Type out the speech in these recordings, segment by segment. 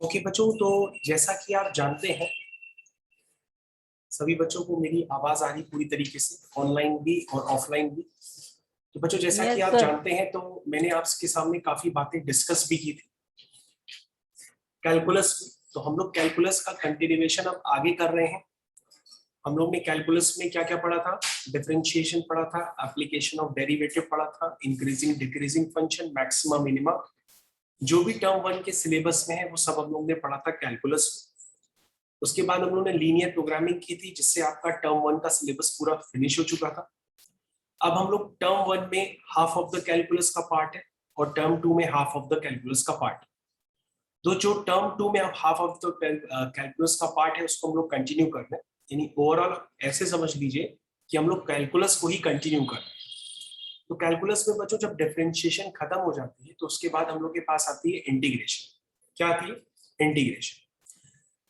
Okay बच्चों, तो जैसा कि आप जानते हैं, सभी बच्चों को मेरी आवाज आ रही पूरी तरीके से, ऑनलाइन भी और ऑफलाइन भी। तो बच्चों, जैसा कि यस आप सर। जानते हैं, तो मैंने आपके सामने काफी बातें डिस्कस भी की थी कैलकुलस में। तो हम लोग कैलकुलस का कंटिन्यूएशन अब आगे कर रहे हैं। हम लोग ने कैलकुलस में क्या क्या पढ़ा था? डिफरेंशिएशन पढ़ा था, एप्लीकेशन ऑफ डेरिवेटिव पढ़ा था, increasing decreasing function, maxima minima. जो भी टर्म वन के सिलेबस में है वो सब हम लोग ने पढ़ा था कैलकुलस में। उसके बाद हम लोगों ने लीनियर प्रोग्रामिंग की थी, जिससे आपका टर्म वन का सिलेबस पूरा फिनिश हो चुका था। अब हम लोग टर्म वन में हाफ ऑफ द कैलकुलस का पार्ट है और टर्म टू में हाफ ऑफ द कैलकुलस का पार्ट। तो जो टर्म टू में अब हाफ ऑफ द कैलकुलस का पार्ट है उसको हम लोग कंटिन्यू कर रहे हैं। यानी ओवरऑल ऐसे समझ लीजिए कि हम लोग कैलकुलस को ही कंटिन्यू कर रहे हैं। तो कैलकुलस में बच्चों जब डिफरेंशिएशन खत्म हो जाती है तो उसके बाद हम लोग के पास आती है इंटीग्रेशन। क्या आती है? इंटीग्रेशन।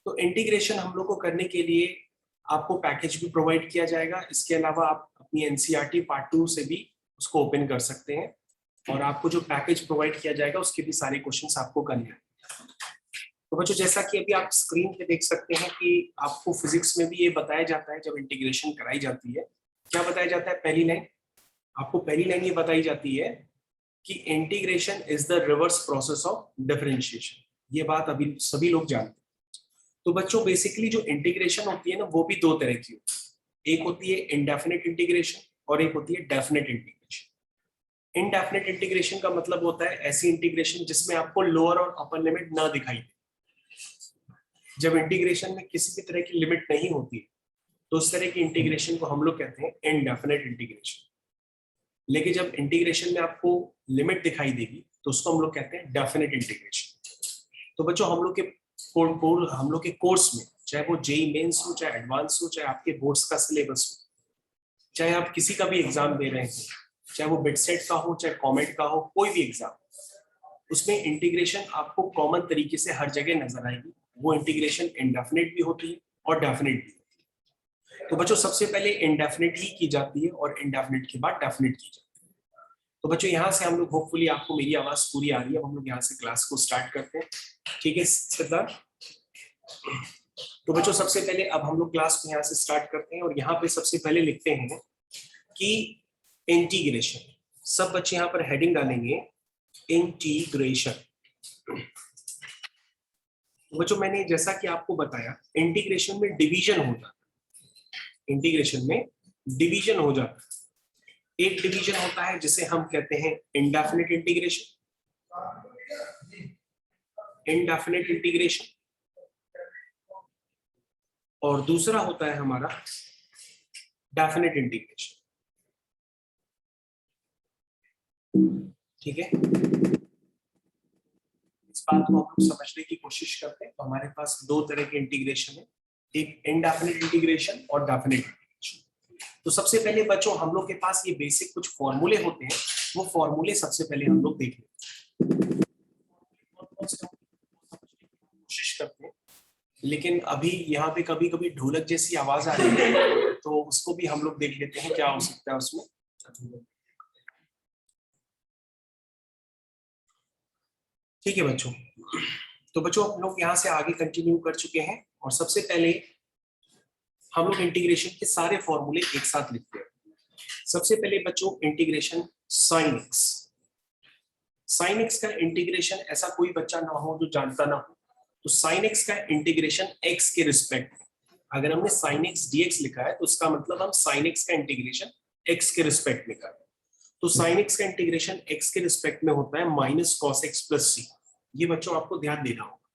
तो इंटीग्रेशन हम लोग को करने के लिए आपको पैकेज भी प्रोवाइड किया जाएगा। इसके अलावा आप अपनी एनसीईआरटी पार्ट 2 से भी उसको ओपन कर सकते हैं और आपको जो पैकेज प्रोवाइड किया जाएगा उसके भी सारे क्वेश्चंस आपको करने हैं। तो बच्चों, जैसा कि अभी आप स्क्रीन पे देख सकते हैं कि आपको फिजिक्स में भी ये बताया जाता है जब इंटीग्रेशन कराई जाती है। क्या बताया जाता है? पहली लाइन, आपको पहली लाइन ये बताई जाती है कि integration is the reverse process of differentiation. ये बात अभी सभी लोग जानते हैं। तो बच्चों, बेसिकली जो इंटीग्रेशन होती है ना, वो भी दो तरह की होती है। एक होती है इनडेफिनेट इंटीग्रेशन और एक होती है डेफिनेट इंटीग्रेशन। इनडेफिनेट इंटीग्रेशन का मतलब होता है ऐसी इंटीग्रेशन जिसमें आपको लोअर और अपर लिमिट ना दिखाई दे। जब इंटीग्रेशन में किसी भी तरह की लिमिट नहीं होती तो उस तरह की इंटीग्रेशन को हम लोग कहते हैं इनडेफिनेट इंटीग्रेशन। लेकिन जब इंटीग्रेशन में आपको लिमिट दिखाई देगी तो उसको हम लोग कहते हैं डेफिनेट इंटीग्रेशन। तो बच्चों, हम लोग के कोर्स में, चाहे वो जेई मेंस हो, चाहे एडवांस हो, चाहे आपके बोर्ड्स का सिलेबस हो, चाहे आप किसी का भी एग्जाम दे रहे हैं, चाहे वो बिटसेट का हो, चाहे कॉमेट का हो, कोई भी एग्जाम, उसमें इंटीग्रेशन आपको कॉमन तरीके से हर जगह नजर आएगी। वो इंटीग्रेशन इंडेफिनेट भी होती है और डेफिनेट भी। तो बच्चों, सबसे पहले इंडेफिनेट ही की जाती है और इंडेफिनेट के बाद डेफिनेट की जाती है। तो बच्चों, यहाँ से हम लोग, होपफुली आपको मेरी आवाज पूरी आ रही है, हम लोग यहाँ से क्लास को स्टार्ट करते हैं। ठीक है सिद्धार्थ? तो बच्चों, सबसे पहले अब हम लोग क्लास को यहाँ से स्टार्ट करते हैं और यहाँ पे सबसे पहले लिखते हैं कि इंटीग्रेशन। सब बच्चे यहाँ पर हेडिंग डालेंगे इंटीग्रेशन। तो बच्चों, मैंने जैसा कि आपको बताया, इंटीग्रेशन में डिवीजन होता है। इंटीग्रेशन में डिवीजन हो जाता है। एक डिवीजन होता है जिसे हम कहते हैं इंडेफिनेट इंटीग्रेशन। Indefinite integration. और दूसरा होता है हमारा डेफिनेट इंटीग्रेशन। ठीक है, इस बात को हम लोग समझने की कोशिश करते हैं। तो हमारे पास दो तरह के इंटीग्रेशन है, एक इनडेफिनेट इंटीग्रेशन और डेफिनेट इंटीग्रेशन। तो सबसे पहले बच्चों, हम लोग के पास ये बेसिक कुछ फॉर्मूले होते हैं, वो फॉर्मूले सबसे पहले हम लोग देख लेते हैं, कोशिश करते हैं। लेकिन अभी यहाँ पे कभी कभी ढोलक जैसी आवाज आ रही है, तो उसको भी हम लोग देख लेते हैं क्या हो सकता है उसमें। ठीक है बच्चों, तो बच्चों हम लोग यहाँ से आगे कंटिन्यू कर चुके हैं और सबसे पहले हम लोग इंटीग्रेशन के सारे फॉर्मूले एक साथ लिखते हैं। सबसे पहले बच्चों, integration sine x. Sine x का इंटीग्रेशन ऐसा कोई बच्चा ना हो जो जानता ना हो। तो साइन एक्स का इंटीग्रेशन एक्स के रिस्पेक्ट, अगर हमने साइन एक्स डीएक्स लिखा है तो उसका मतलब हम साइन एक्स का इंटीग्रेशन एक्स के रिस्पेक्ट में कर रहे हैं। तो साइन एक्स का इंटीग्रेशन एक्स के रिस्पेक्ट में होता है माइनस कॉस एक्स प्लस सी। ये बच्चों आपको ध्यान देना होगा।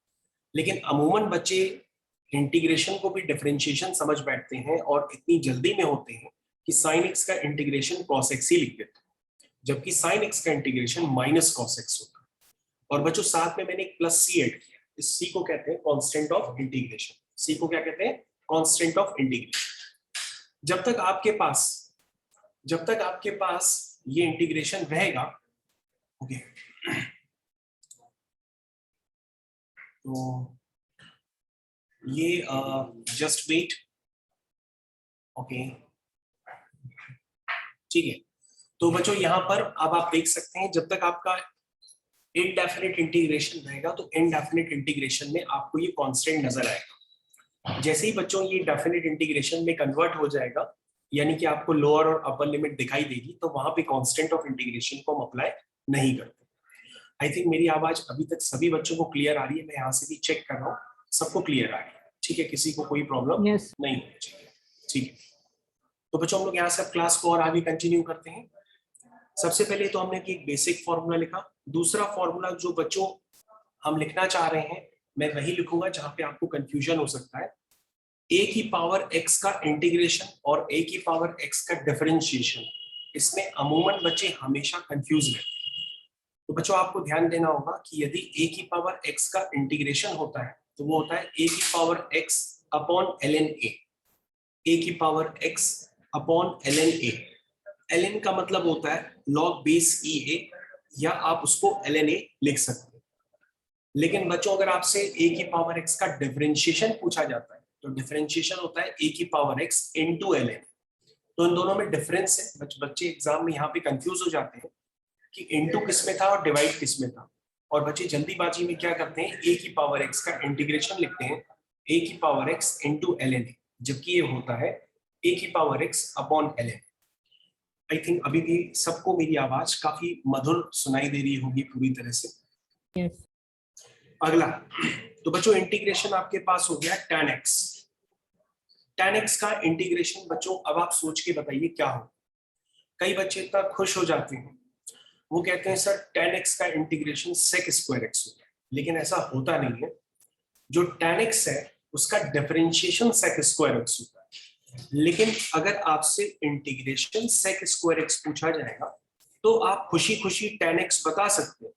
लेकिन अमूमन बच्चे इंटीग्रेशन को भी डिफरेंशिएशन समझ बैठते हैं और इतनी जल्दी में होते हैं कि साइन एक्स का इंटीग्रेशन कॉस एक्स ही लिख देते हैं, जबकि साइन एक्स का इंटीग्रेशन माइनस कॉस एक्स होता है। और बच्चों, साथ में मैंने एक प्लस सी ऐड किया। इस सी को कहते हैं कांस्टेंट ऑफ इंटीग्रेशन। सी को क्या कहते हैं? Constant of integration. जब तक आपके पास ये इंटीग्रेशन रहेगा, ओके, तो ये जस्ट वेट, ओके, ठीक है। तो बच्चों, यहाँ पर अब आप देख सकते हैं, जब तक आपका इनडेफिनिट इंटीग्रेशन रहेगा तो इनडेफिनिट इंटीग्रेशन में आपको ये कांस्टेंट नजर आएगा। जैसे ही बच्चों ये डेफिनिट इंटीग्रेशन में कन्वर्ट हो जाएगा, यानी कि आपको लोअर और अपर लिमिट दिखाई देगी, तो वहां पे कांस्टेंट ऑफ इंटीग्रेशन को हम अप्लाई नहीं करते। आई थिंक मेरी आवाज अभी तक सभी बच्चों को क्लियर आ रही है। मैं यहाँ से भी चेक कर रहा हूँ, सबको क्लियर आ रही है, ठीक है, किसी को कोई प्रॉब्लम नहीं होनी चाहिए, ठीक है। तो बच्चों हम लोग यहाँ से अब क्लास को और आगे कंटिन्यू करते हैं। सबसे पहले तो हमने एक बेसिक फॉर्मूला लिखा। दूसरा फॉर्मूला जो बच्चों हम लिखना चाह रहे हैं, मैं वही लिखूंगा जहां पे आपको कंफ्यूजन हो सकता है। a की पावर x का इंटीग्रेशन और a की पावर x का डिफरेंशिएशन, इसमें अमूमन बच्चे हमेशा कंफ्यूज रहते हैं। तो बच्चों आपको ध्यान देना होगा कि यदि a की पावर x का इंटीग्रेशन होता है तो वो होता है a की power x upon ln a, a की power x upon ln a। ln का मतलब होता है log बेस EA, या आप उसको ln a लिख सकते हैं। लेकिन बच्चों अगर आपसे a की पावर x का डिफरेंशिएशन पूछा जाता है तो डिफरेंशिएशन होता है a की पावर x इनटू ln। तो इन दोनों में डिफरेंस है। बच्चे एग्जाम में यहाँ पे कंफ्यूज हो जाते हैं कि इनटू किस में था और डिवाइड किस में था, और बच्चे जल्दीबाजी में क्या करते हैं, a की पावर x का इंटीग्रेशन लिखते हैं a की पावर x इनटू ln, जबकि ये होता है a की power x upon ln। I think अभी भी सबको मेरी आवाज काफी मधुर सुनाई दे रही होगी पूरी तरह से। yes. अगला, तो बच्चों इंटीग्रेशन आपके पास हो गया tan x। tan x का इंटीग्रेशन बच्चों अब आप सोच के बताइए क्या हो। कई बच्चे इतना खुश हो जाते हैं, वो कहते हैं सर tan x का इंटीग्रेशन sec स्क्वायर x होता है, लेकिन ऐसा होता नहीं है। जो tan x है उसका डिफरेंशिएशन sec स्क्वायर x होता है। लेकिन अगर आपसे इंटीग्रेशन sec स्क्वायर x पूछा जाएगा तो आप खुशी खुशी tan x बता सकते हैं,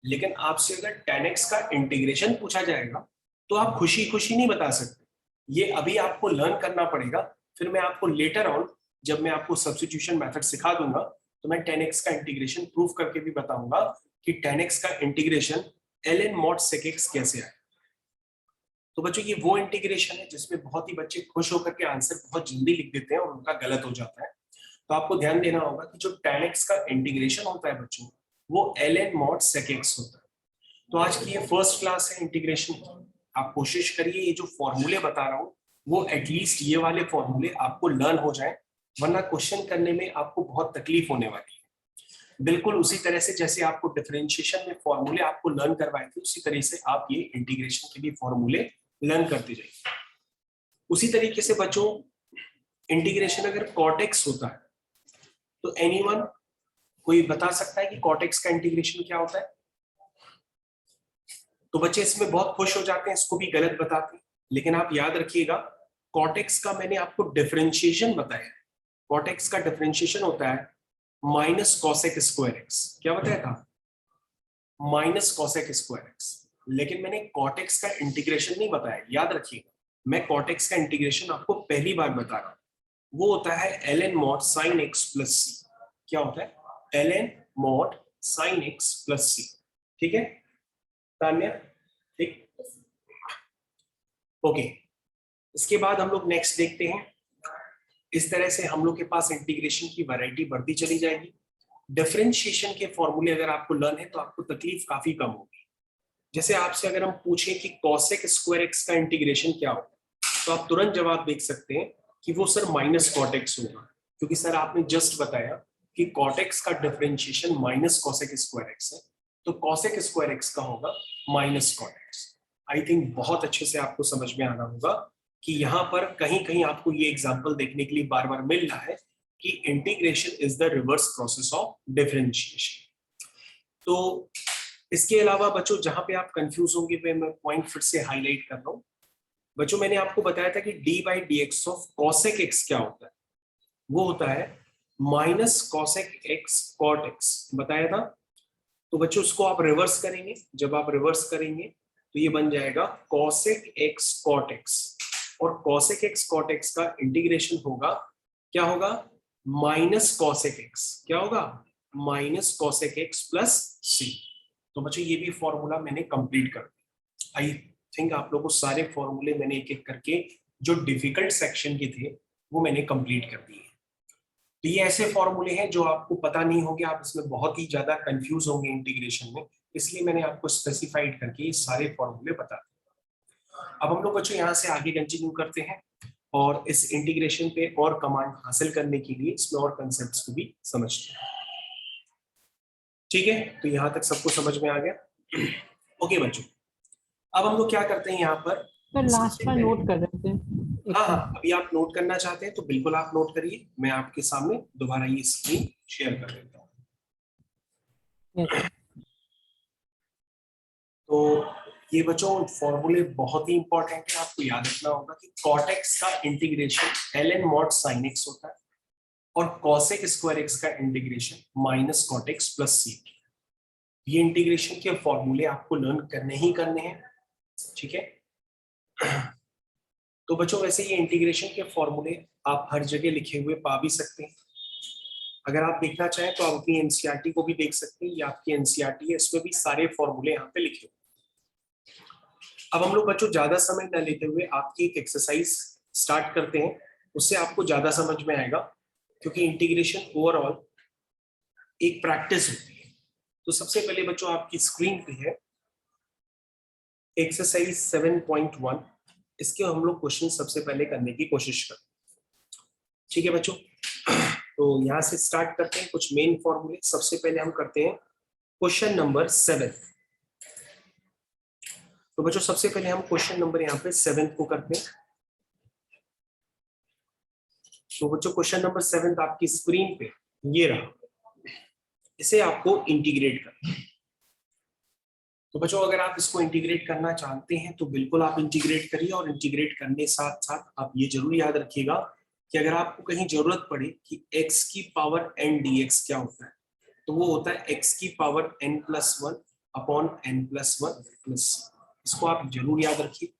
लेकिन आपसे अगर tan x का इंटीग्रेशन पूछा जाएगा तो आप खुशी खुशी नहीं बता सकते। ये अभी आपको लर्न करना पड़ेगा, फिर मैं आपको लेटर ऑन जब मैं आपको सब्स्टिट्यूशन मेथड सिखा दूंगा तो मैं tan x का इंटीग्रेशन प्रूव करके भी बताऊंगा कि tan x का integration ln mod sec x कैसे आए। तो बच्चों ये वो इंटीग्रेशन है जिसमें बहुत ही बच्चे खुश होकर के आंसर बहुत जल्दी लिख देते हैं और उनका गलत हो जाता है। तो आपको ध्यान देना होगा कि जो tan x का इंटीग्रेशन होता है बच्चों, वो ln mod sec x होता है। तो आज की ये फर्स्ट क्लास है इंटीग्रेशन की। आप कोशिश करिए ये जो फॉर्मूले बता रहा हूँ वो एटलीस्ट ये वाले फॉर्मूले आपको लर्न हो जाए, वरना क्वेश्चन करने में आपको बहुत तकलीफ होने वाली है। बिल्कुल उसी तरह से जैसे आपको डिफरेंशिएशन में फॉर्मूले आपको लर्न करवाए थे, उसी तरह से आप ये इंटीग्रेशन के भी फॉर्मूले लर्न करते जाइए। उसी तरीके से बच्चों इंटीग्रेशन अगर cot x होता है तो एनीवन कोई बता सकता है कि cot x का इंटीग्रेशन क्या होता है? तो बच्चे इसमें बहुत खुश हो जाते हैं, इसको भी गलत बताते हैं, लेकिन आप याद रखिएगा cot x का मैंने आपको डिफरेंशिएशन बताया। cot x का डिफरेंशिएशन होता है माइनस cosec स्क्वायर x। क्या बताया था? Minus cosec square x। लेकिन मैंने cot x का इंटीग्रेशन नहीं बताया, याद रखिएगा। मैं cot x का इंटीग्रेशन आपको पहली बार बता रहा हूं, वो होता है ln mod sin x plus c। क्या होता है? ln mod sin x plus c। ठीक है तान्या, ठीक, ओके। इसके बाद हम लोग नेक्स्ट देखते हैं। इस तरह से हम लोग के पास इंटीग्रेशन की वैरायटी बढ़ती चली जाएगी। डिफरेंशिएशन के फॉर्मूले अगर आपको लर्न है तो आपको तकलीफ काफी कम होगी। जैसे आपसे अगर हम पूछें कि cosec स्क्वायर x का इंटीग्रेशन क्या होता है, तो आप तुरंत जवाब देख सकते हैं कि वो सर माइनस cot x होगा, क्योंकि सर आपने जस्ट बताया कि cot x का differentiation minus cosec square x है, तो cosec स्क्वायर x का होगा minus cot x। I think बहुत अच्छे से आपको समझ में आना होगा कि यहाँ पर कहीं कहीं आपको ये एग्जाम्पल देखने के लिए बार बार मिल रहा है कि integration is the reverse process of differentiation. तो इसके अलावा बच्चों जहां पे आप कंफ्यूज होंगे वे मैं पॉइंट फिर से हाईलाइट कर रहा हूं। बच्चों मैंने आपको बताया था कि D by D X of cosec X क्या होता है, वो होता है minus cosec X cot X, बताया था। तो बच्चों उसको आप रिवर्स करेंगे, जब आप रिवर्स करेंगे तो ये बन जाएगा कॉसेक एक्स कॉट एक्स, और कॉसेक एक्स कॉट एक्स का इंटीग्रेशन होगा, क्या होगा? Minus cosec X. क्या होगा? माइनस कॉसेक एक्स प्लस सी। तो बच्चों ये भी फॉर्मूला मैंने कंप्लीट कर दिया। आई थिंक आप लोगों को सारे फॉर्मूले मैंने एक एक करके जो डिफिकल्ट सेक्शन के थे वो मैंने कंप्लीट कर दिए। तो ये ऐसे फॉर्मूले हैं जो आपको पता नहीं होंगे, आप इसमें बहुत ही ज्यादा कंफ्यूज होंगे इंटीग्रेशन में, इसलिए मैंने आपको स्पेसिफाइड करके ये सारे फॉर्मूले बता दिए। अब हम लोग बच्चों यहाँ से आगे कंटिन्यू करते हैं और इस इंटीग्रेशन पे और कमांड हासिल करने के लिए इसमें और कंसेप्ट्स को भी समझते हैं। ठीक है, तो यहाँ तक सबको समझ में आ गया। ओके बच्चों, अब हम लोग क्या करते हैं यहाँ पर लास्ट में नोट कर देते हैं। हाँ हाँ, अभी आप नोट करना चाहते हैं तो बिल्कुल आप नोट करिए, मैं आपके सामने दोबारा ये स्क्रीन शेयर कर देता हूँ। तो ये बच्चों फॉर्मूले बहुत ही इंपॉर्टेंट है, आपको याद रखना होगा कि cot x का integration ln mod sin x होता है और cosec स्क्वायर x का integration minus cot x plus sec। ये इंटीग्रेशन के फॉर्मूले आपको लर्न करने ही करने हैं, ठीक है। तो बच्चों वैसे ये इंटीग्रेशन के फॉर्मूले आप हर जगह लिखे हुए पा भी सकते हैं। अगर आप देखना चाहें तो आप अपनी एनसीईआरटी को भी देख सकते हैं, ये आपकी एनसीईआरटी है, इसमें भी सारे फॉर्मूले यहाँ पे लिखे हुए। अब हम लोग बच्चों ज्यादा समय न लेते हुए आपकी एक एक्सरसाइज स्टार्ट करते हैं, उससे आपको ज्यादा समझ में आएगा, क्योंकि इंटीग्रेशन ओवरऑल एक प्रैक्टिस होती है। तो सबसे पहले बच्चों आपकी स्क्रीन पे है एक्सरसाइज 7.1, इसके हम लोग क्वेश्चन सबसे पहले करने की कोशिश करते हैं। ठीक है बच्चों, तो यहाँ से स्टार्ट करते हैं कुछ मेन फॉर्मूले। सबसे पहले हम करते हैं क्वेश्चन नंबर 7। तो बच्चों सबसे पहले हम क्वेश्चन नंबर यहाँ पे 7 को करते हैं। तो बच्चों क्वेश्चन नंबर 7 आपकी स्क्रीन पे ये रहा, इसे आपको इंटीग्रेट करना है। तो बच्चों अगर आप इसको इंटीग्रेट करना चाहते हैं तो बिल्कुल आप इंटीग्रेट करिए, और इंटीग्रेट करने साथ साथ आप ये जरूर याद रखिएगा कि अगर आपको कहीं जरूरत पड़े कि x की पावर n dx क्या होता है, तो वो होता है x की power n+1 upon n+1 plus. इसको आप जरूर याद रखिए।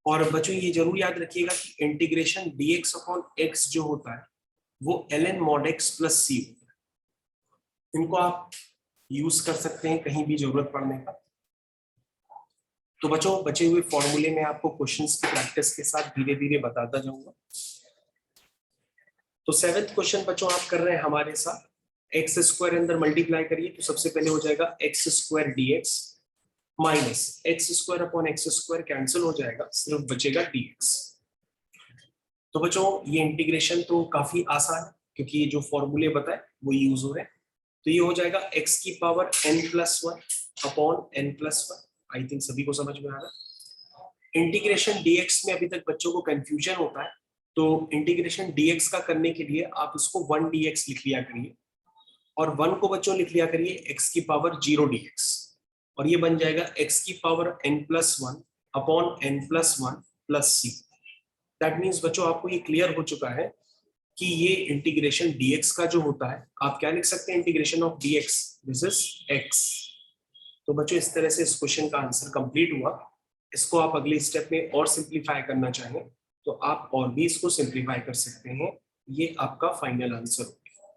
और बच्चों ये जरूर याद रखिएगा कि इंटीग्रेशन dx अपॉन x जो होता है वो ln mod x plus c होता है। इनको आप यूज कर सकते हैं कहीं भी जरूरत पड़ने का। तो बच्चों बचे हुए फॉर्मूले में आपको क्वेश्चंस की प्रैक्टिस के साथ धीरे धीरे बताता जाऊंगा। तो 7th क्वेश्चन बच्चों आप कर रहे हैं हमारे साथ, एक्स स्क्वायर अंदर मल्टीप्लाई करिए, तो सबसे पहले हो जाएगा X square dx minus x square upon x square cancel हो जाएगा, सिर्फ बचेगा dx। तो बच्चों ये इंटीग्रेशन तो काफी आसान है, क्योंकि ये जो फॉर्मूले बताए वो यूज हो रहे हैं। तो ये हो जाएगा x की power n+1 upon n+1। I think सभी को समझ में आ रहा है। इंटीग्रेशन dx में अभी तक बच्चों को कंफ्यूजन होता है, तो इंटीग्रेशन dx का करने के लिए आप इसको 1 dx लिख लिया करिए, और 1 को बच्चों लिख लिया करिए x की पावर 0 dx, और ये बन जाएगा x की power n+1 upon n+1 plus c। That means बच्चों आपको ये क्लियर हो चुका है कि ये इंटीग्रेशन dx का जो होता है, आप क्या लिख सकते हैं, integration of dx this is x। तो बच्चों इस तरह से इस क्वेश्चन का आंसर कंप्लीट हुआ। इसको आप अगले स्टेप में और सिंप्लीफाई करना चाहें तो आप और भी इसको सिंप्लीफाई कर सकते हैं, ये आपका फाइनल आंसर होगा।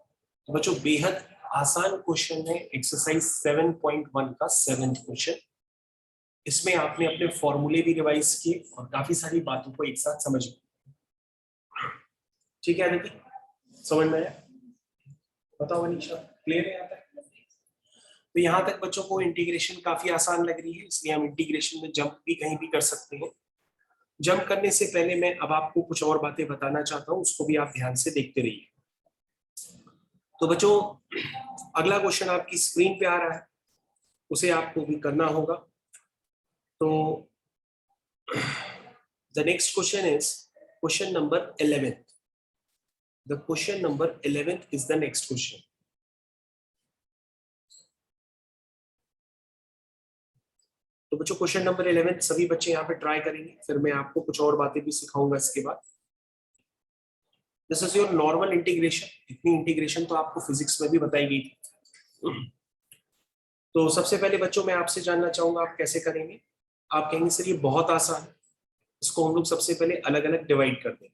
तो बच्चों बेहद आसान क्वेश्चन है एक्सरसाइज 7.1 का 7th क्वेश्चन। इसमें आपने अपने फॉर्मूले भी रिवाइज किए और काफी सारी बातों को एक साथ समझ लिया। ठीक है आदित्य, समझ में आया? बताओ अनीशा, क्लियर है यहाँ तक? तो यहाँ तक बच्चों को इंटीग्रेशन काफी आसान लग रही है, इसलिए हम इंटीग्रेशन में जंप भी कहीं भी कर सकते हैं। जंप करने से पहले मैं अब आपको कुछ और बातें बताना चाहता हूँ, उसको भी आप ध्यान से देखते रहिए। तो बच्चों अगला क्वेश्चन आपकी स्क्रीन पे आ रहा है, उसे आपको भी करना होगा। तो the next question is question number 11। The question number 11 is the next question. तो बच्चों क्वेश्चन नंबर 11 सभी बच्चे यहाँ पे ट्राई करेंगे, फिर मैं आपको कुछ और बातें भी सिखाऊंगा इसके बाद। This is your normal integration. इतनी इंटीग्रेशन तो आपको फिजिक्स में भी बताई गई थी। तो सबसे पहले बच्चों मैं आपसे जानना चाहूंगा आप कैसे करेंगे। आप कहेंगे सर ये बहुत आसान है, इसको हम लोग सबसे पहले अलग अलग डिवाइड कर देंगे।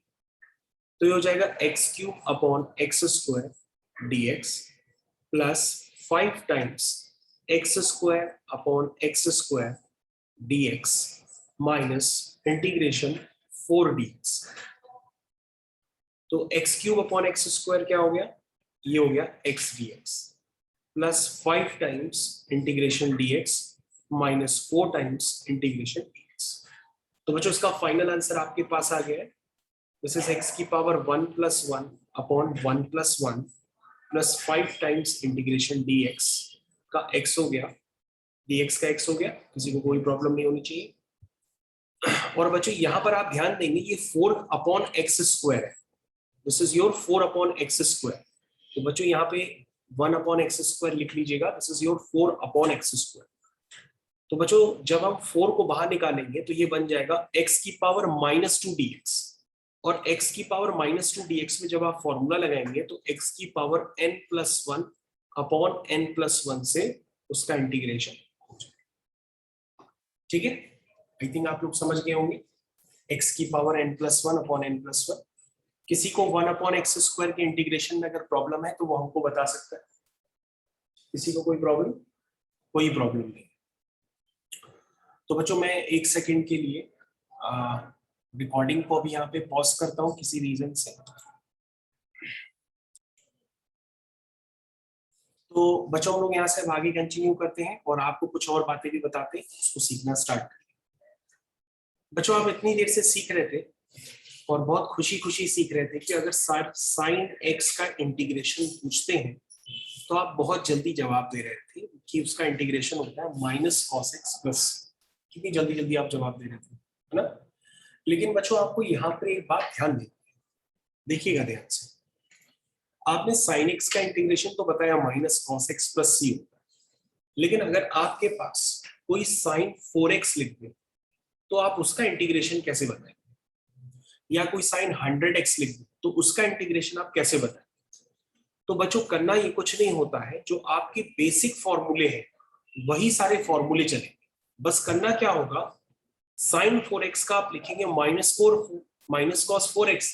तो ये हो जाएगा x cube upon x square dx plus 5 times x square upon x square dx minus integration 4 dx। तो x cube upon x square क्या हो गया, ये हो गया x dx। Plus 5 times integration dx minus 4 times integration dx। तो बच्चों इसका फाइनल आंसर आपके पास आ गया है। दिस इज x की power 1 plus 1 upon 1 plus 1 plus 5 times integration dx का x हो गया, dx का x हो गया, किसी को कोई प्रॉब्लम नहीं होनी चाहिए। और बच्चों यहां पर आप ध्यान देंगे ये 4 अपॉन एक्स स्क्वायर है, this is your 4 upon x square. तो बच्चों यहाँ पे 1 अपॉन एक्स स्क्वायर लिख लीजिएगा, this is your 4 upon x square. तो बच्चों जब हम 4 को बाहर निकालेंगे तो ये बन जाएगा x की पावर -2 dx, और x की पावर -2 dx में जब आप फॉर्मूला लगाएंगे तो x की पावर n+1 अपॉन n+1 से उसका इंटीग्रेशन हो जाएगा। ठीक है, आई थिंक आप लोग समझ गए होंगे। x की पावर n+1 अपॉन n+1। किसी को 1 अपॉन एक्स स्क्वायर के इंटीग्रेशन में अगर प्रॉब्लम है तो वो हमको बता सकता है। किसी को कोई प्रॉब्लम? कोई प्रॉब्लम नहीं। तो बच्चों मैं 1 सेकंड के लिए रिकॉर्डिंग को भी यहाँ पे पॉज करता हूँ किसी रीजन से। तो बच्चों हम लोग यहाँ से आगे कंटिन्यू करते हैं और आपको कुछ और बातें भी बताते हैं, उसको सीखना स्टार्ट करें। बच्चों आप इतनी देर से सीख रहे थे और बहुत खुशी खुशी सीख रहे थे कि अगर साइन एक्स का इंटीग्रेशन पूछते हैं तो आप बहुत जल्दी जवाब दे रहे थे कि उसका इंटीग्रेशन होता है माइनस कॉस एक्स प्लस। कितनी जल्दी जल्दी आप जवाब दे रहे थे, है ना। लेकिन बच्चों आपको यहाँ पर एक बात ध्यान देनी है, देखिएगा ध्यान से। आपने साइन एक्स का इंटीग्रेशन तो बताया माइनस कॉस एक्स प्लस सी होता है, लेकिन अगर आपके पास कोई साइन 4x लिख दे तो आप उसका इंटीग्रेशन कैसे बताएंगे, या कोई साइन 100x लिख दे तो उसका इंटीग्रेशन आप कैसे बताएंगे। तो बच्चों करना ये कुछ नहीं होता है, जो आपके बेसिक फॉर्मूले हैं वही सारे फॉर्मूले चलेंगे। बस करना क्या होगा, साइन 4x का आप लिखेंगे माइनस कॉस 4x,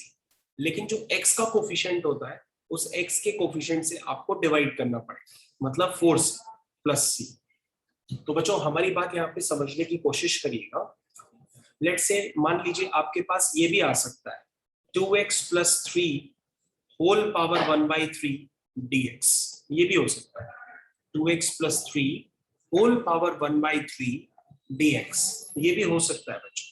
लेकिन जो x का कोफिशिएंट होता है उस x के कोफिशिएंट से आपको डिवाइड करना पड़ेगा, मतलब 4 प्लस सी। तो बच्चों हमारी बात यहाँ पे समझने की कोशिश करिएगा। लेट से मान लीजिए आपके पास ये भी आ सकता है 2x plus 3 whole power 1/3 dx, ये भी हो सकता है 2x plus 3 whole power 1/3 dx, ये भी हो सकता है बच्चों।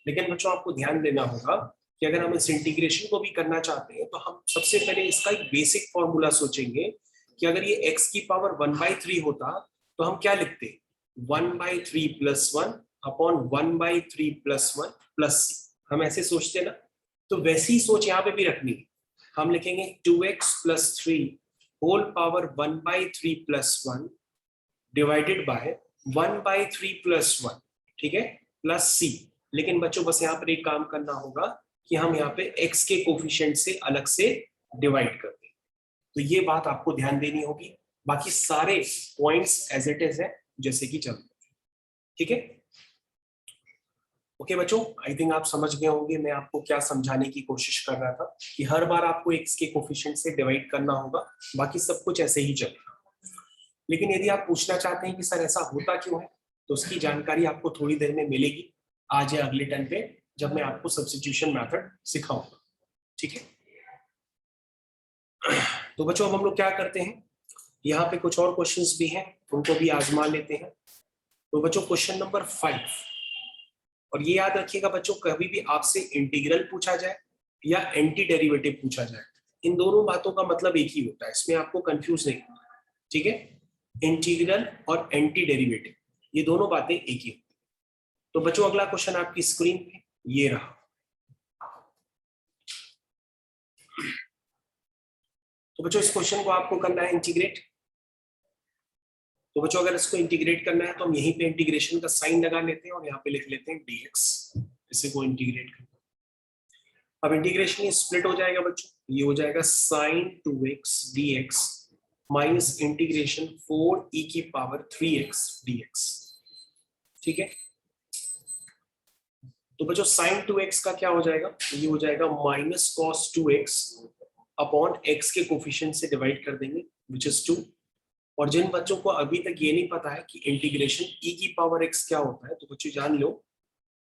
लेकिन बच्चों आपको ध्यान देना होगा कि अगर हम इस इंटीग्रेशन को भी करना चाहते हैं तो हम सबसे पहले इसका एक बेसिक फॉर्मूला सोचेंगे कि अगर ये x की पावर 1/3 होता तो हम क्या लिखते, 1/3 प्लस 1 अपॉन 1/3 प्लस 1 प्लस सी, हम ऐसे सोचते हैं ना। तो वैसी सोच यहाँ पे भी रखनी है, हम लिखेंगे 2x plus 3 whole power 1/3 plus 1 divided by 1/3 plus 1, ठीक है, प्लस सी। लेकिन बच्चों बस यहाँ पर एक काम करना होगा कि हम यहाँ पे x के कोफिशिएंट से अलग से डिवाइड कर दें। तो ये बात आपको ध्यान देनी होगी, बाकी सारे पॉइंट्स एज इट इज है जैसे कि चल, ठीक है। ओके बच्चों, आई थिंक आप समझ गए होंगे मैं आपको क्या समझाने की कोशिश कर रहा था कि हर बार आपको x के कोफिशिएंट से डिवाइड करना होगा, बाकी सब कुछ ऐसे ही चलेगा। लेकिन यदि आप पूछना चाहते हैं कि सर ऐसा होता क्यों है, तो उसकी जानकारी आपको थोड़ी देर में मिलेगी, आज या अगले टर्न पे जब मैं आपको सब्स्टिट्यूशन मेथड सिखाऊंगा, ठीक है। तो बच्चों अब हम लोग क्या करते हैं, यहाँ पे कुछ और क्वेश्चंस भी हैं, उनको भी आजमा लेते हैं। तो बच्चों क्वेश्चन नंबर 5, और ये याद रखिएगा बच्चों, कभी भी आपसे इंटीग्रल पूछा जाए या एंटी डेरिवेटिव पूछा जाए, इन दोनों बातों का मतलब एक ही होता है, इसमें आपको कंफ्यूज नहीं होना, ठीक है। इंटीग्रल और एंटी डेरिवेटिव ये दोनों बातें एक ही होती है। तो बच्चों अगला क्वेश्चन आपकी स्क्रीन पे ये रहा। तो बच्चों इस क्वेश्चन को आपको करना है इंटीग्रेट। तो बच्चों अगर इसको इंटीग्रेट करना है तो हम यहीं पे इंटीग्रेशन का साइन लगा लेते हैं और यहाँ पे लिख लेते हैं dx, इसे को इंटीग्रेट करना। अब इंटीग्रेशन ये स्प्लिट हो जाएगा बच्चों, ये हो जाएगा sin 2x dx minus integration 4e की पावर 3x dx, ठीक है। तो बच्चों sin 2x का क्या हो जाएगा, ये हो जाएगा minus cos 2x upon x के कोफिशिएंट से डिवाइड कर देंगे विच इज 2। और जिन बच्चों को अभी तक ये नहीं पता है कि इंटीग्रेशन e की पावर x क्या होता है, तो बच्चों जान लो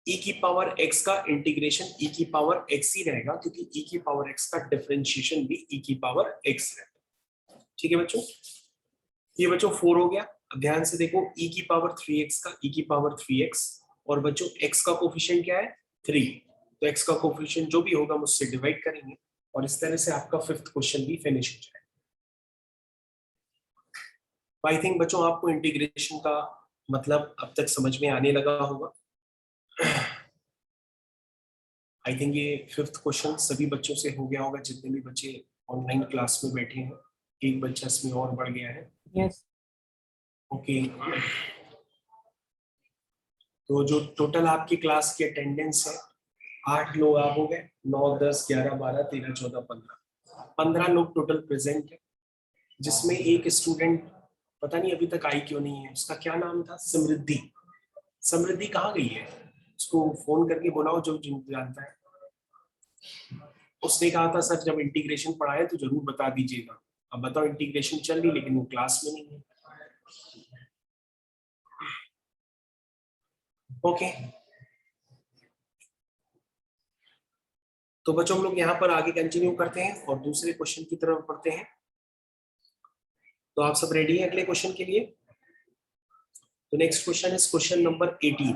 e की पावर x का इंटीग्रेशन e की पावर x ही रहेगा, क्योंकि e की पावर x का डिफरेंशिएशन भी e की पावर x रहता है, ठीक है बच्चों। ये बच्चों 4 हो गया। अब ध्यान से देखो e की पावर 3x का e की पावर 3x, और बच्चों x का कोफिशिएंट क्या है 3, तो x का कोफिशिएंट जो भी होगा मुझसे डिवाइड करेंगे, और इस तरह से आपका 5th क्वेश्चन भी फिनिश हो जाएगा। आई थिंक बच्चों आपको इंटीग्रेशन का मतलब अब तक समझ में आने लगा होगा। आई थिंक ये 5th क्वेश्चन सभी बच्चों से हो गया होगा, जितने भी बच्चे ऑनलाइन क्लास में बैठे हैं। एक बच्चा इसमें और बढ़ गया है। यस ओके, तो जो टोटल आपकी क्लास की अटेंडेंस है 8 लोग आप हो गए, 9 10 11 12 13 14 15 लोग टोटल प्रेजेंट है, जिसमें एक स्टूडेंट पता नहीं अभी तक आई क्यों नहीं है। उसका क्या नाम था? समृद्धि। समृद्धि कहाँ गई है? उसको फोन करके बुलाओ जो जानता है। उसने कहा था सर जब इंटीग्रेशन पढ़ाए तो जरूर बता दीजिएगा। अब बताओ इंटीग्रेशन चल रही लेकिन वो क्लास में नहीं है। ओके, तो बच्चों हम लोग यहाँ पर आगे कंटिन्यू करते हैं और दूसरे क्वेश्चन की तरफ बढ़ते हैं। तो आप सब रेडी हैं अगले क्वेश्चन के लिए? तो next question is question number 18।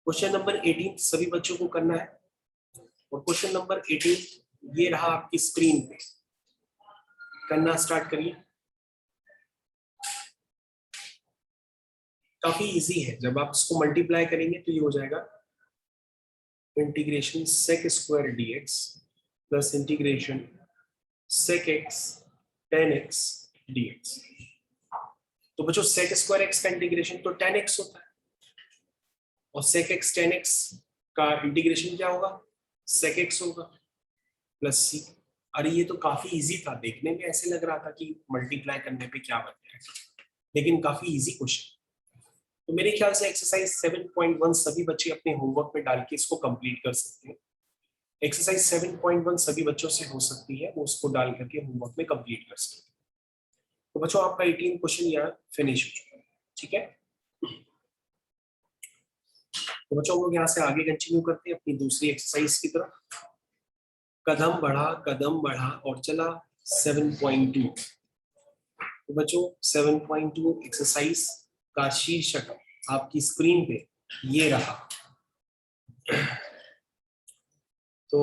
Question number 18 सभी बच्चों को करना है, और क्वेश्चन नंबर 18 ये रहा आपकी स्क्रीन पे। करना स्टार्ट करिए। काफी इजी है, जब आप इसको मल्टीप्लाई करेंगे तो ये हो जाएगा integration sec square dx plus integration sec x tan x dx। तो बच्चों sec स्क्वायर x का इंटीग्रेशन तो tan x होता है, और sec x tan x का इंटीग्रेशन क्या होगा? sec x होगा प्लस c। अरे ये तो काफी इजी था, देखने में ऐसे लग रहा था कि मल्टीप्लाई करने पे क्या बन जाएगा, लेकिन काफी इजी क्वेश्चन। तो मेरे ख्याल से एक्सरसाइज 7.1 सभी बच्चे अपने होमवर्क में डाल के इसको कंप्लीट कर सकते हैं। एक्सरसाइज 7.1 सभी बच्चों से हो सकती है, वो उसको डाल करके होमवर्क में कंप्लीट कर सकते हैं। तो बच्चों आपका 18 क्वेश्चन यहाँ फिनिश हो चुका है, ठीक है। तो बच्चों हम लोग यहाँ से आगे कंटिन्यू करते हैं अपनी दूसरी एक्सरसाइज की तरफ। कदम बढ़ा और चला 7.2। तो बच्चों 7.2 एक्सरसाइज का शीर्षक आपकी स्क्रीन पे ये रहा। तो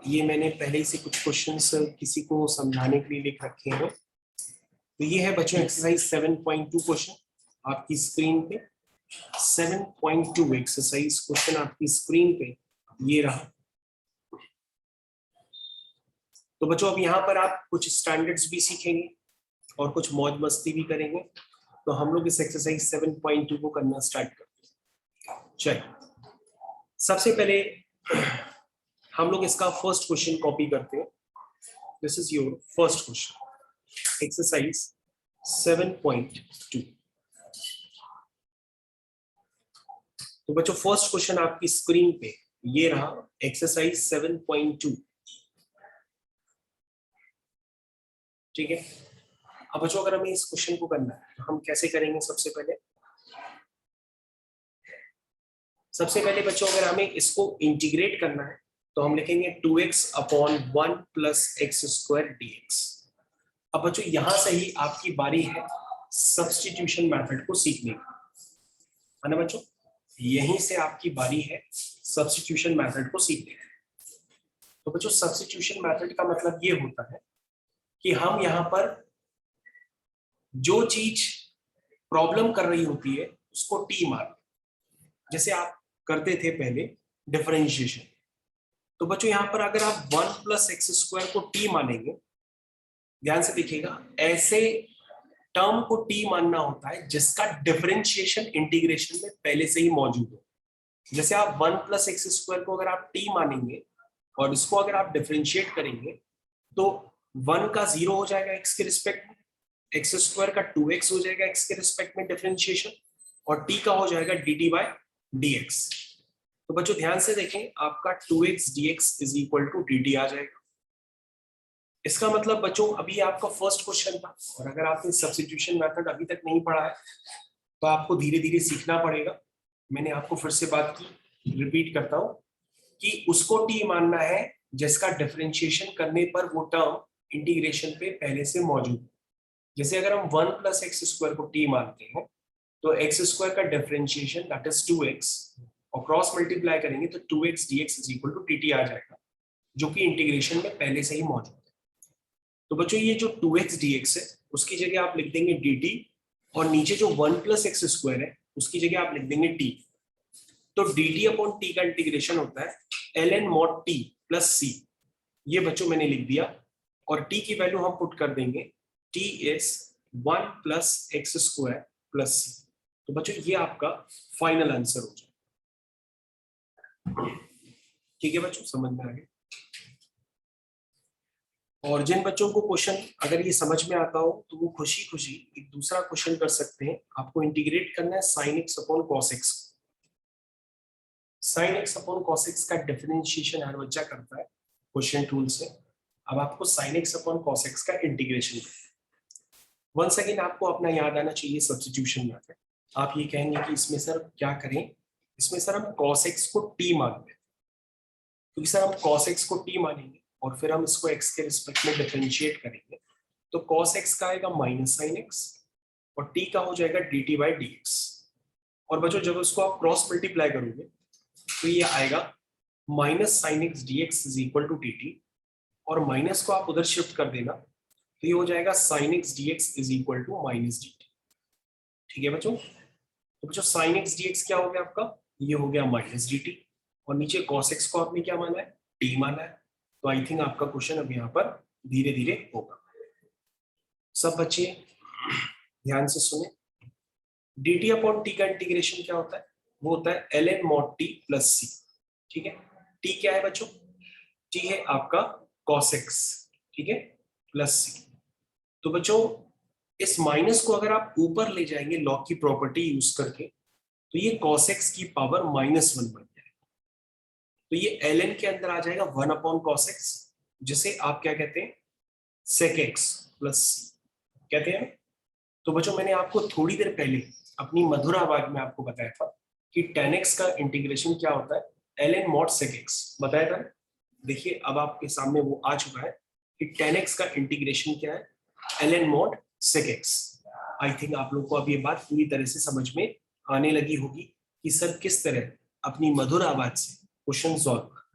ये मैंने पहले से कुछ क्वेश्चंस किसी को समझाने के लिए लिख रखे हैं। तो ये है बच्चों एक्सरसाइज 7.2 क्वेश्चन आपकी स्क्रीन पे। 7.2 एक्सरसाइज क्वेश्चन आपकी स्क्रीन पे ये रहा। तो बच्चों अब यहाँ पर आप कुछ स्टैंडर्ड्स भी सीखेंगे और कुछ मौज मस्ती भी करेंगे। तो हम लोग इस एक्सरसाइज 7.2 को करना स्टार्ट करते हैं। चलिए, सबसे पहले हम लोग इसका फर्स्ट क्वेश्चन कॉपी करते हैं। This is your first question, exercise 7.2। तो बच्चों फर्स्ट क्वेश्चन आपकी स्क्रीन पे ये रहा, एक्सरसाइज 7.2। ठीक है। अब बच्चों अगर हमें इस क्वेश्चन को करना है तो हम कैसे करेंगे? सबसे पहले बच्चों अगर हमें इसको इंटीग्रेट करना है तो हम लिखेंगे 2x upon 1 plus X square dx। अब बच्चों यहां से ही आपकी बारी है सब्स्टिट्यूशन मेथड को सीखने की, है ना बच्चों? यहीं से आपकी बारी है सब्स्टिट्यूशन मेथड को सीखने की। तो बच्चों सब्स्टिट्यूशन मेथड का मतलब ये होता है कि हम यहाँ पर जो चीज प्रॉब्लम कर रही होती है उसको टी मान, जैसे आप करते थे पहले डिफरेंशिएशन। तो बच्चों यहाँ पर अगर आप 1 प्लस एक्स स्क्वायर को टी मानेंगे, ध्यान से देखिएगा, ऐसे टर्म को टी मानना होता है जिसका डिफरेंशिएशन इंटीग्रेशन में पहले से ही मौजूद हो। जैसे आप 1 प्लस एक्स स्क्वायर को अगर आप टी मानेंगे और इसको अगर आप डिफरेंशिएट करेंगे तो 1 का 0 हो जाएगा एक्स के रिस्पेक्ट में, एक्स स्क्वायर का 2x हो जाएगा एक्स के रिस्पेक्ट में डिफरेंशिएशन, और t का हो जाएगा dt बाय dx। तो बच्चों ध्यान से देखें, आपका 2x dx is equal to dt आ जाएगा। इसका मतलब बच्चों अभी आपका फर्स्ट क्वेश्चन था, और अगर आपने सब्स्टिट्यूशन मेथड अभी तक नहीं पढ़ा है तो आपको धीरे धीरे सीखना पड़ेगा। मैंने आपको फिर से बात की, रिपीट करता हूं कि उसको t मानना है जिसका डिफरेंशिएशन करने पर वो टर्म इंटीग्रेशन पे पहले से मौजूद। जैसे अगर हम 1 प्लस एक्स स्क्वायर को टी मानते हैं तो एक्स स्क्वायर का डिफरेंशिएशन दैट इज 2x और क्रॉस मल्टीप्लाई करेंगे तो 2x dx is equal to dt आ जाएगा, जो कि इंटीग्रेशन में पहले से ही मौजूद है। तो बच्चों ये जो 2x dx है उसकी जगह आप लिख देंगे dt और नीचे जो 1 प्लस एक्स स्क्वायर है उसकी जगह आप लिख देंगे t। तो dt अपॉन t का इंटीग्रेशन होता है ln mod t plus c। ये बच्चों मैंने लिख दिया और t की वैल्यू हम पुट कर देंगे t is 1 plus X square plus c। तो बच्चों ये आपका फाइनल आंसर हो जाए। ठीक है बच्चों, समझ में आ गया। और जिन बच्चों को क्वेश्चन अगर ये समझ में आता हो तो वो खुशी खुशी एक दूसरा क्वेश्चन कर सकते हैं। आपको इंटीग्रेट करना है sin x upon cos x। sin x upon cos x का डिफरेंशिएशन हर बच्चा करता है क्वेश्चन टूल से। अब आपको sin x upon cos x का इंटीग्रेशन वंस अगेन आपको अपना याद आना चाहिए सब्स्टिट्यूशन मेथड। आप ये कहेंगे कि इसमें सर क्या करें, इसमें सर हम cos x को t मान लें, क्योंकि सर हम cos x को t मानेंगे और फिर हम इसको x के रिस्पेक्ट में डिफरेंशिएट करेंगे तो cos x का आएगा माइनस sin x और t का हो जाएगा dt बाई dx। और बच्चों जब उसको आप क्रॉस मल्टीप्लाई करोगे तो ये आएगा minus sin x dx is equal to dt और माइनस को आप उधर शिफ्ट कर देना तो ये हो जाएगा sin x dx is equal to minus dt। ठीक है बच्चों, तो बच्चों sin x dx क्या हो गया आपका, ये हो गया माइनस dt और नीचे cos x को आपने क्या माना है, t माना है। तो आई थिंक आपका क्वेश्चन अब यहाँ पर धीरे धीरे होगा। सब बच्चे ध्यान से सुने, dt अपॉन t का इंटीग्रेशन क्या होता है, वो होता है ln mod t plus c। ठीक है, t क्या है बच्चों, t है आपका cos x, ठीक है, प्लस c। तो बच्चों इस माइनस को अगर आप ऊपर ले जाएंगे लॉग की प्रॉपर्टी यूज करके तो ये cos x की पावर -1 बन जाएगा। तो ये ln के अंदर आ जाएगा 1 अपॉन cos x, जिसे आप क्या कहते हैं, sec x प्लस c कहते हैं। तो बच्चों मैंने आपको थोड़ी देर पहले अपनी मधुर आवाज में आपको बताया था कि tan x का इंटीग्रेशन क्या होता है, ln mod sec x बताया था। देखिए अब आपके सामने वो आ चुका है कि tan x का इंटीग्रेशन क्या है, ln mod sec x। I think आप लोग को अब ये बात पूरी तरह से समझ में आने लगी होगी कि सर किस तरह अपनी मधुर आवाज से क्वेश्चन सॉल्व कर।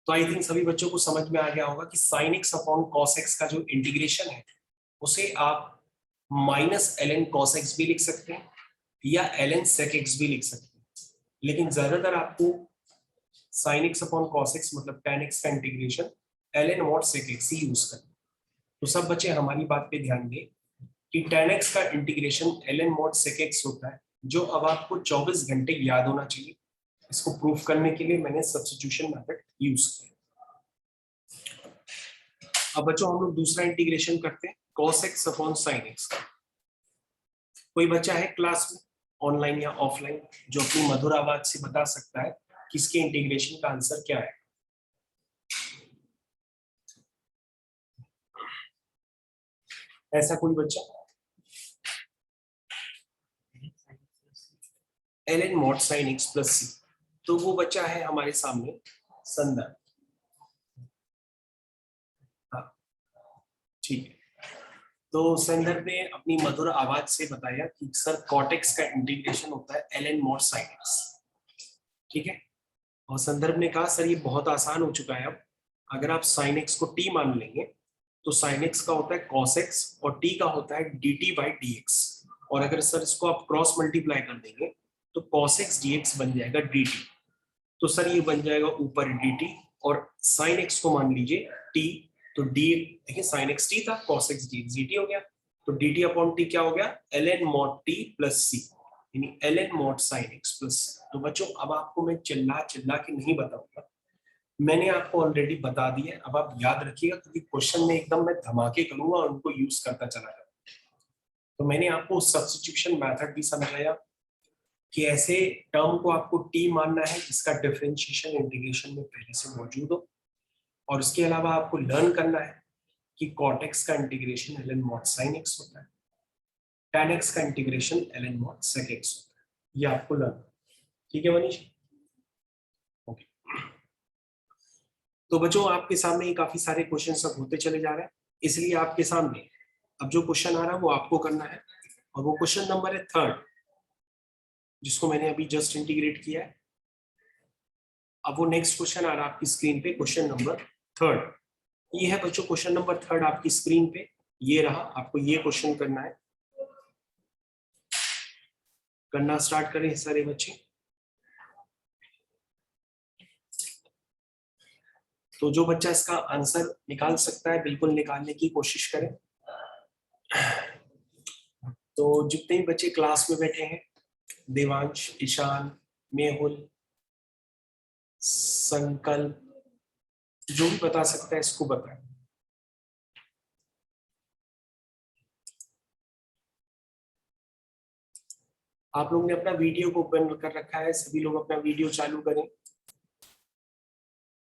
तो आई थिंक सभी बच्चों को समझ में आ गया होगा कि sin x upon cos x का जो इंटीग्रेशन है उसे आप माइनस ln cos x भी लिख सकते हैं या ln sec x भी लिख सकते हैं, लेकिन ज्यादातर आपको sin x upon cos x मतलब tan x का integration ln mod sec x ही यूज करना। तो सब बच्चे हमारी बात पे ध्यान दें कि tan x का integration ln mod sec x होता है, जो अब आपको 24 घंटे याद होना चाहिए। इसको प्रूफ करने के लिए मैंने सब्स्टिट्यूशन मेथड यूज किया। अब बच्चों हम लोग दूसरा इंटीग्रेशन करते हैं cos x upon sin x का। कोई बच्चा है क्लास में ऑनलाइन या ऑफलाइन जो अपनी मधुर आवाज से बता सकता है कि इसके इंटीग्रेशन का आंसर क्या है। ऐसा कोई बच्चा, ln mod sin x plus c। तो वो बच्चा है हमारे सामने संदर्भ। हाँ ठीक है, तो संदर्भ ने अपनी मधुर आवाज से बताया कि सर cot x का इंटीग्रेशन होता है ln mod sin x। ठीक है, और संदर्भ ने कहा सर ये बहुत आसान हो चुका है। अब अगर आप sin x को t मान लेंगे तो sin x का होता है cos x और t का होता है dt बाई dx। और अगर सर इसको आप क्रॉस मल्टीप्लाई कर देंगे तो cos x dx बन जाएगा dt। तो सर ये बन जाएगा ऊपर dt और sin x को मान लीजिए t, तो d देखिए sin x t था, cos x dx dt हो गया। तो dt अपॉन t क्या हो गया, ln mod t plus c, यानी ln mod sin x plus. तो बच्चों अब आपको मैं चिल्ला चिल्ला के नहीं बताऊंगा, मैंने आपको ऑलरेडी बता दिया। अब आप याद रखिएगा क्योंकि क्वेश्चन में एकदम मैं धमाके करूंगा और उनको यूज करता चला जाऊंगा। तो मैंने आपको सब्स्टिट्यूशन मेथड भी समझाया कि ऐसे टर्म को आपको टी मानना है जिसका डिफरेंशिएशन इंटीग्रेशन में पहले से मौजूद हो, और इसके अलावा आपको लर्न करना है कि cot x का integration ln mod sin x होता है, tan x का integration ln mod sec x होता है। ये आपको लर्न, ठीक है मनीष। तो बच्चों आपके सामने काफी सारे क्वेश्चन सब होते चले जा रहे हैं, इसलिए आपके सामने अब जो क्वेश्चन आ रहा है वो आपको करना है, और वो क्वेश्चन नंबर है 3, जिसको मैंने अभी जस्ट इंटीग्रेट किया है। अब वो नेक्स्ट क्वेश्चन आ रहा है आपकी स्क्रीन पे, क्वेश्चन नंबर 3। ये है बच्चों क्वेश्चन नंबर 3 आपकी स्क्रीन पे, ये रहा। आपको ये क्वेश्चन करना है, करना स्टार्ट करें सारे बच्चे। तो जो बच्चा इसका आंसर निकाल सकता है बिल्कुल निकालने की कोशिश करें। तो जितने भी बच्चे क्लास में बैठे हैं, देवांश, ईशान, मेहुल, संकल्प, जो भी बता सकता है इसको बताएं। आप लोग ने अपना वीडियो को ओपन कर रखा है, सभी लोग अपना वीडियो चालू करें।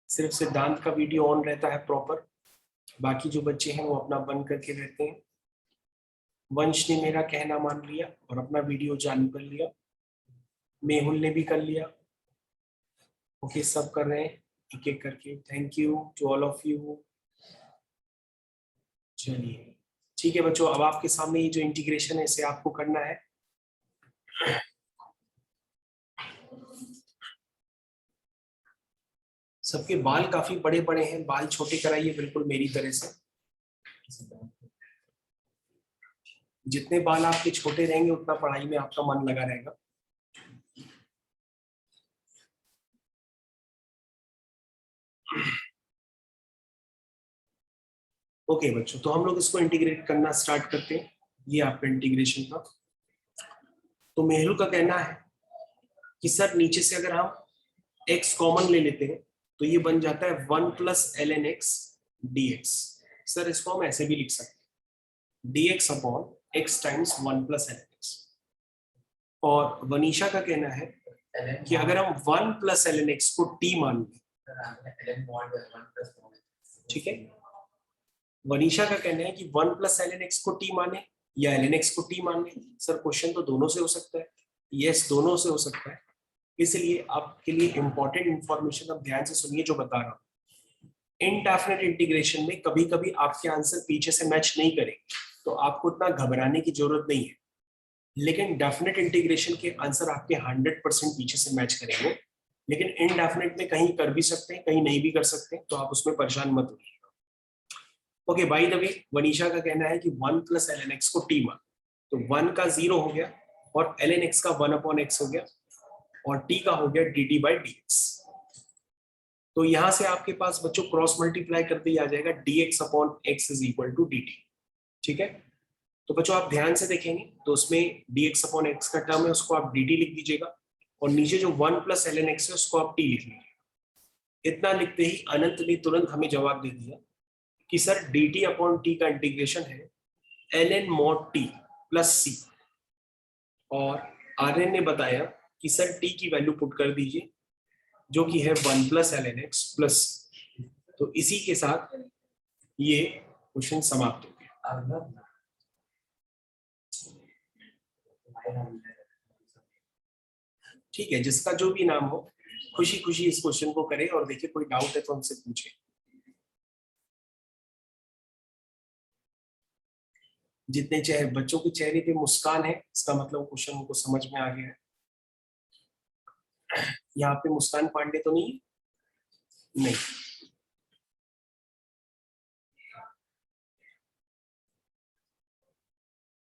सिर्फ सिद्धांत का वीडियो ऑन रहता है प्रॉपर, बाकी जो बच्चे हैं वो अपना बंद करके रहते हैं। वंश ने मेरा कहना मान लिया और अपना वीडियो चालू कर लिया, मेहुल ने भी कर लिया। ओके, सब कर रहे हैं एक एक करके। Thank you to all of you. चलिए ठीक है बच्चों, अब आपके सामने ये जो इंटीग्रेशन है इसे आपको करना है। सबके बाल काफी बड़े बड़े हैं, बाल छोटे कराइए बिल्कुल मेरी तरह से। जितने बाल आपके छोटे रहेंगे उतना पढ़ाई में आपका मन लगा रहेगा। ओके बच्चों, तो हम लोग इसको इंटीग्रेट करना स्टार्ट करते हैं। ये आपका इंटीग्रेशन का। तो मेहरू का कहना है कि सर नीचे से अगर हम x कॉमन ले लेते हैं तो ये बन जाता है 1 plus ln x dx। Sir इसको हम ऐसे भी लिख सकते हैं, dx upon x times 1 plus ln x। और वनीशा का कहना है कि अगर हम 1 प्लस ln x को t मान लें, ठीक है, वनीशा का कहना है कि 1 प्लस ln x को t माने या ln x को t मान लें। सर क्वेश्चन तो दोनों से हो सकता है। यस, दोनों से हो सकता है। इसलिए आपके लिए इंपॉर्टेंट इंफॉर्मेशन आप ध्यान से सुनिए जो बता रहा हूं। इनडेफिनेट इंटीग्रेशन में कभी कभी आपके आंसर पीछे से मैच नहीं करेंगे, तो आपको इतना घबराने की जरूरत नहीं है। लेकिन डेफिनेट इंटीग्रेशन के आंसर आपके 100% पीछे से मैच करेंगे। लेकिन इनडेफिनेट में कहीं कर भी सकते हैं, कहीं नहीं भी कर सकते, तो आप उसमें परेशान मत होइए। Okay, by the way Vanisha का कहना है कि 1 प्लस ln x को t मान, तो 1 का 0 हो गया और ln x का 1 अपॉन x हो गया और t का हो गया dt बाई dx। तो यहां से आपके पास बच्चों क्रॉस मल्टीप्लाई करते ही आ जाएगा dx upon x is equal to dt। ठीक है, तो बच्चों आप ध्यान से देखेंगे तो उसमें dx अपॉन x का टर्म है, उसको आप dt लिख दीजिएगा, और नीचे जो 1 प्लस ln x है उसको आप t लिख लीजिएगा। इतना लिखते ही अनंत ने तुरंत हमें जवाब दे दिया कि सर dt अपॉन t का इंटीग्रेशन है ln mod t plus c। और आर्यन ने बताया कि सर t की वैल्यू पुट कर दीजिए जो कि है 1 प्लस ln x प्लस। तो इसी के साथ ये क्वेश्चन समाप्त हो गया। ठीक है, जिसका जो भी नाम हो खुशी खुशी इस क्वेश्चन को करे, और देखिए कोई डाउट है तो हमसे पूछे। जितने चेहरे बच्चों के चेहरे पे मुस्कान है इसका मतलब क्वेश्चन उनको समझ में आ गया है। यहाँ पे मुस्कान पांडे तो नहीं? नहीं।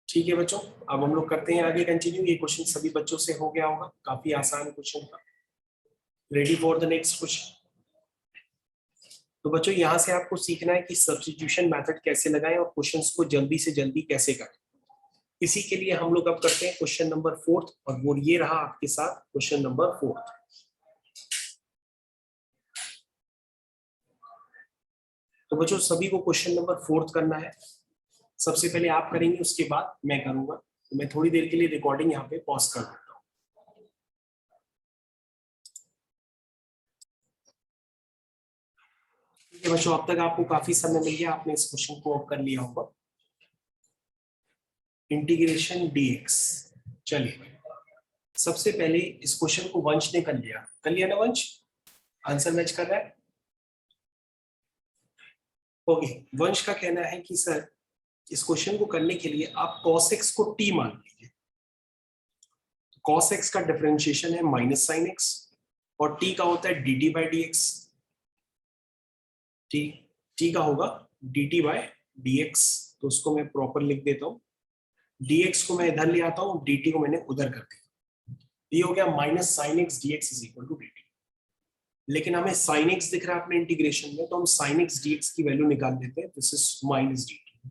ठीक है बच्चों, अब हम लोग करते हैं आगे कंटिन्यू। ये क्वेश्चन सभी बच्चों से हो गया होगा, काफी आसान क्वेश्चन था। Ready for the next question. तो बच्चों यहाँ से आपको सीखना है कि सब्स्टिट्यूशन मेथड कैसे लगाएं और क्वेश्चंस को जल्दी से जल्दी कैसे करें। इसी के लिए हम लोग अब करते हैं क्वेश्चन नंबर 4, और वो ये रहा आपके साथ क्वेश्चन नंबर 4। तो बच्चों सभी को क्वेश्चन नंबर 4 करना है। सबसे पहले आप करेंगे, उसके बाद मैं करूंगा। तो मैं थोड़ी देर के लिए रिकॉर्डिंग यहाँ पे पॉज कर देता हूँ। ठीक है बच्चों, अब तक आपको काफी समय मिल गया, आपने इस क्वेश्चन को अब कर लिया होगा। Integration dx। चलिए सबसे पहले इस क्वेश्चन को वंश ने कर लिया ना वंश? आंसर मैच कर रहा है? ओके, वंश का कहना है कि सर इस क्वेश्चन को करने के लिए आप cos x को t मान लीजिए। cos x का डिफरेंशिएशन है माइनस साइन x और t का होता है dt बाई dx। t का होगा dt बाई dx, तो उसको मैं प्रॉपर लिख देता हूँ। dx को मैं इधर ले आता हूँ, dt को मैंने उधर कर दिया। ये हो गया minus sine X dx is equal to dt। लेकिन हमें साइन x दिख रहा है अपने इंटीग्रेशन में, तो हम साइन x dx की वैल्यू निकाल देते हैं। This is minus dt।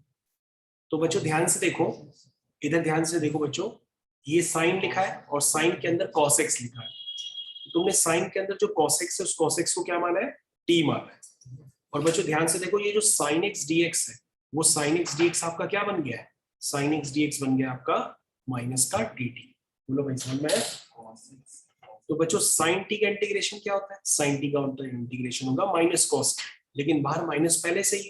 तो बच्चों ध्यान से देखो, इधर ध्यान से देखो बच्चों, ये साइन लिखा है और साइन के अंदर cos x लिखा है। तुमने साइन के अंदर जो cos x है उस cos x को क्या माना है, t माना है। और बच्चों ध्यान से देखो, ये जो sin x dx है वो sin x dx आपका क्या बन गया है, sin x dx बन गया आपका माइनस का dt। बोलो भाई समझ में आया? तो बच्चों sin t का इंटीग्रेशन क्या होता है, sin t का इंटीग्रेशन होगा माइनस cos t, लेकिन बाहर माइनस पहले से ही,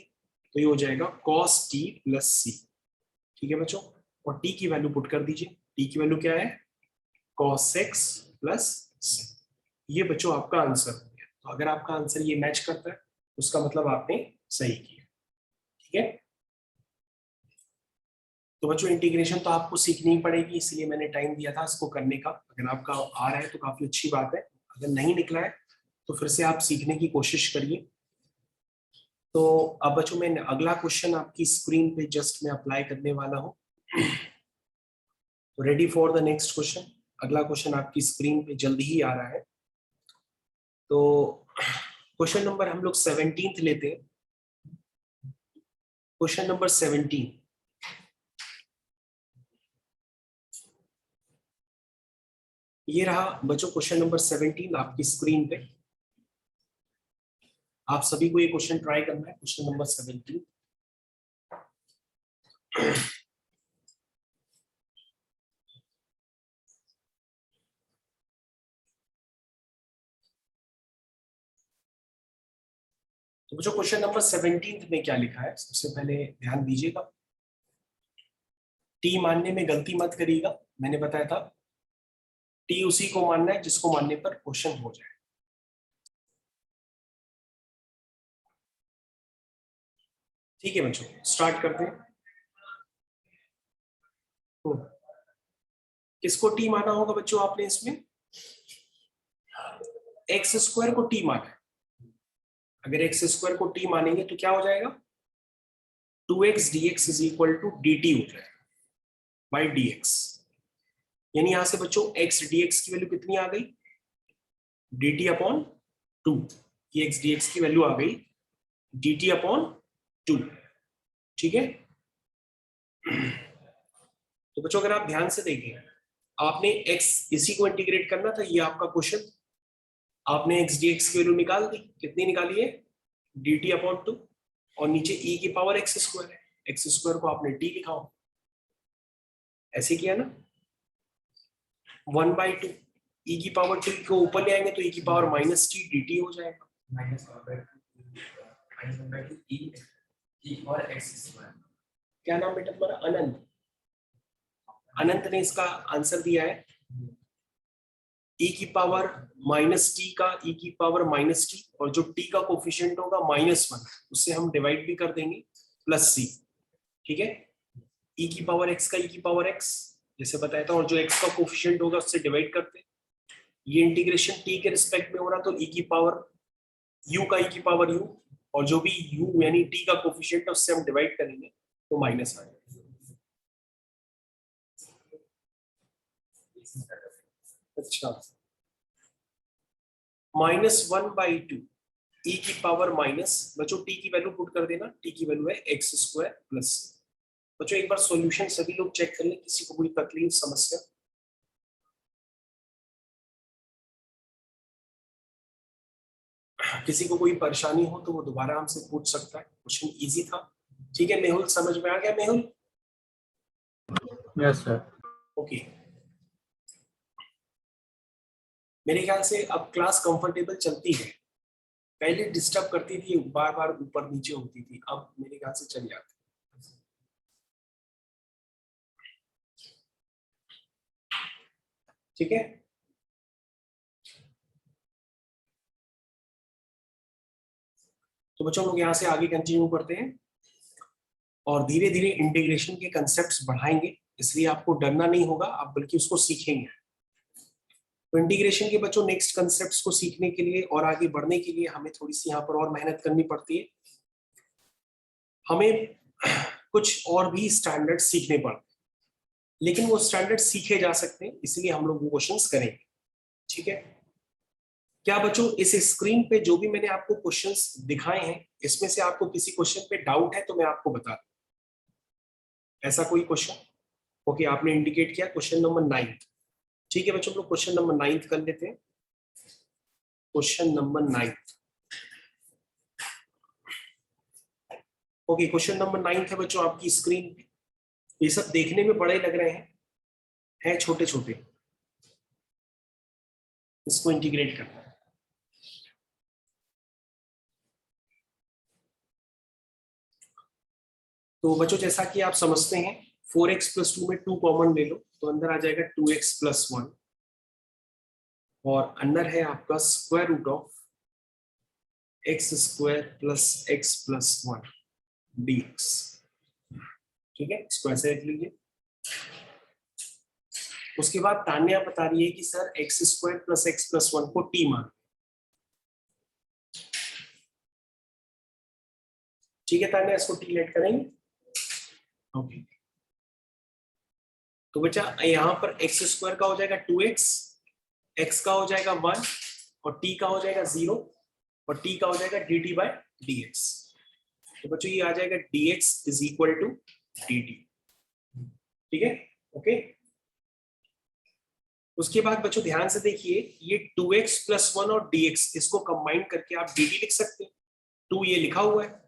तो ये हो जाएगा cos t प्लस c। ठीक है बच्चों, और t की वैल्यू पुट कर दीजिए। t की वैल्यू क्या है, cos x प्लस c। ये बच्चों आपका आंसर हो गया। तो अगर आपका आंसर ये मैच करता है उसका मतलब आपने सही किया। ठीक है, तो बच्चों इंटीग्रेशन तो आपको सीखनी ही पड़ेगी, इसलिए मैंने टाइम दिया था इसको करने का। अगर आपका आ रहा है तो काफी अच्छी बात है, अगर नहीं निकला है तो फिर से आप सीखने की कोशिश करिए। तो अब बच्चों मैं अगला क्वेश्चन आपकी स्क्रीन पे जस्ट मैं अप्लाई करने वाला हूँ। Ready for the next question. अगला क्वेश्चन आपकी स्क्रीन पे जल्दी ही आ रहा है। तो क्वेश्चन नंबर हम लोग 17 लेते हैं। क्वेश्चन नंबर 17, ये रहा बच्चों क्वेश्चन नंबर 17 आपकी स्क्रीन पे। आप सभी को ये क्वेश्चन ट्राई करना है, क्वेश्चन नंबर 17। तो बच्चों क्वेश्चन नंबर 17 में क्या लिखा है, सबसे पहले ध्यान दीजिएगा। टी मानने में गलती मत करिएगा, मैंने बताया था टी उसी को मानना है जिसको मानने पर क्वेश्चन हो जाए। ठीक है बच्चों, स्टार्ट करते हैं। किसको टी माना होगा बच्चों आपने इसमें, एक्स स्क्वायर को टी माना है। अगर एक्स स्क्वायर को टी मानेंगे तो क्या हो जाएगा, 2x dx is equal to dt हो जाएगा बाई dx। यानी यहां से बच्चों x dx की वैल्यू कितनी आ गई, dt अपॉन 2। ये x dx की वैल्यू आ गई dt अपॉन 2। ठीक है, तो बच्चों अगर आप ध्यान से देखें, आपने x इसी को इंटीग्रेट करना था, ये आपका क्वेश्चन। आपने x dx की वैल्यू निकाल दी, कितनी निकाली है, dt अपॉन 2, और नीचे e की पावर x स्क्वायर है, x स्क्वायर को आपने t लिखा हो, ऐसे किया ना। 1/2 e की पावर t को ऊपर ले आएंगे तो e की पावर माइनस टी dt हो जाएगा। क्या नाम बेटा तुम्हारा, अनंत। अनंत ने इसका आंसर दिया है e की पावर माइनस टी का e की पावर माइनस टी, और जो t का कोफिशिएंट होगा -1, उससे हम डिवाइड भी कर देंगे प्लस c। ठीक है, e की पावर x का e की पावर x जैसे बताया था, और जो x का कोफिशिएंट होगा उससे डिवाइड करते हैं। ये इंटीग्रेशन t के रिस्पेक्ट में हो रहा, तो e की पावर u का e की पावर u, और जो भी u यानी t का कोफिशिएंट है उससे हम डिवाइड करेंगे तो माइनस आ जाएगा। अच्छा, -1/2 e की पावर माइनस, बच्चों t की वैल्यू पुट कर देना, t की वैल्यू है x² प्लस। बच्चों एक बार सॉल्यूशन सभी लोग चेक कर लें, किसी को कोई तकलीफ समस्या। किसी को कोई परेशानी हो तो वो दोबारा हमसे पूछ सकता है, क्वेश्चन इजी था। ठीक है मेहुल, समझ में आ गया मेहुल? Yes sir. ओके, मेरे ख्याल से अब क्लास कंफर्टेबल चलती है। पहले डिस्टर्ब करती थी, बार बार ऊपर नीचे होती थी, अब मेरे ख्याल से चल जाती। ठीक है, तो तो बच्चों लोग यहाँ से आगे कंटिन्यू करते हैं और धीरे धीरे इंटीग्रेशन के कंसेप्ट्स बढ़ाएंगे, इसलिए आपको डरना नहीं होगा, आप बल्कि उसको सीखेंगे। तो इंटीग्रेशन के बच्चों नेक्स्ट कंसेप्ट्स को सीखने के लिए और आगे बढ़ने के लिए हमें थोड़ी सी यहाँ पर और मेहनत करनी पड़ती है, हमें कुछ और भी स्टैंडर्ड सीखने पड़ते हैं, लेकिन वो स्टैंडर्ड सीखे जा सकते हैं, इसलिए हम लोग वो क्वेश्चंस करेंगे। ठीक है, क्या बच्चों इस स्क्रीन पे जो भी मैंने आपको क्वेश्चंस दिखाए हैं, इसमें से आपको किसी क्वेश्चन पे डाउट है तो मैं आपको बता दूं। ऐसा कोई क्वेश्चन? ओके, आपने इंडिकेट किया क्वेश्चन नंबर 9। ठीक है बच्चों, लोग क्वेश्चन नंबर 9 कर लेते हैं। Question number 9। Okay, question number 9 है बच्चों आपकी स्क्रीन पे। ये सब देखने में बड़े लग रहे हैं छोटे छोटे, इसको इंटीग्रेट करना है। तो बच्चों जैसा कि आप समझते हैं 4x + 2 में 2 कॉमन ले लो तो अंदर आ जाएगा 2x + 1 और अंदर है आपका square root of x² + x + 1 dx। ठीक है, इसको ऐसे लिख लीजिए। उसके बाद तान्या बता रही है कि सर x² + x + 1 को t मान। ठीक है तान्या, इसको t लेट करेंगे। ओके, तो बच्चा यहाँ पर x² का हो जाएगा 2x, x का हो जाएगा 1 और t का हो जाएगा 0 और t का हो जाएगा dt/dx। तो बच्चों ये आ जाएगा dx = dt। ठीक है, ओके। उसके बाद बच्चों ध्यान से देखिए, ये 2x + 1 और dx इसको कंबाइन करके आप dt लिख सकते हैं। 2 ये लिखा हुआ है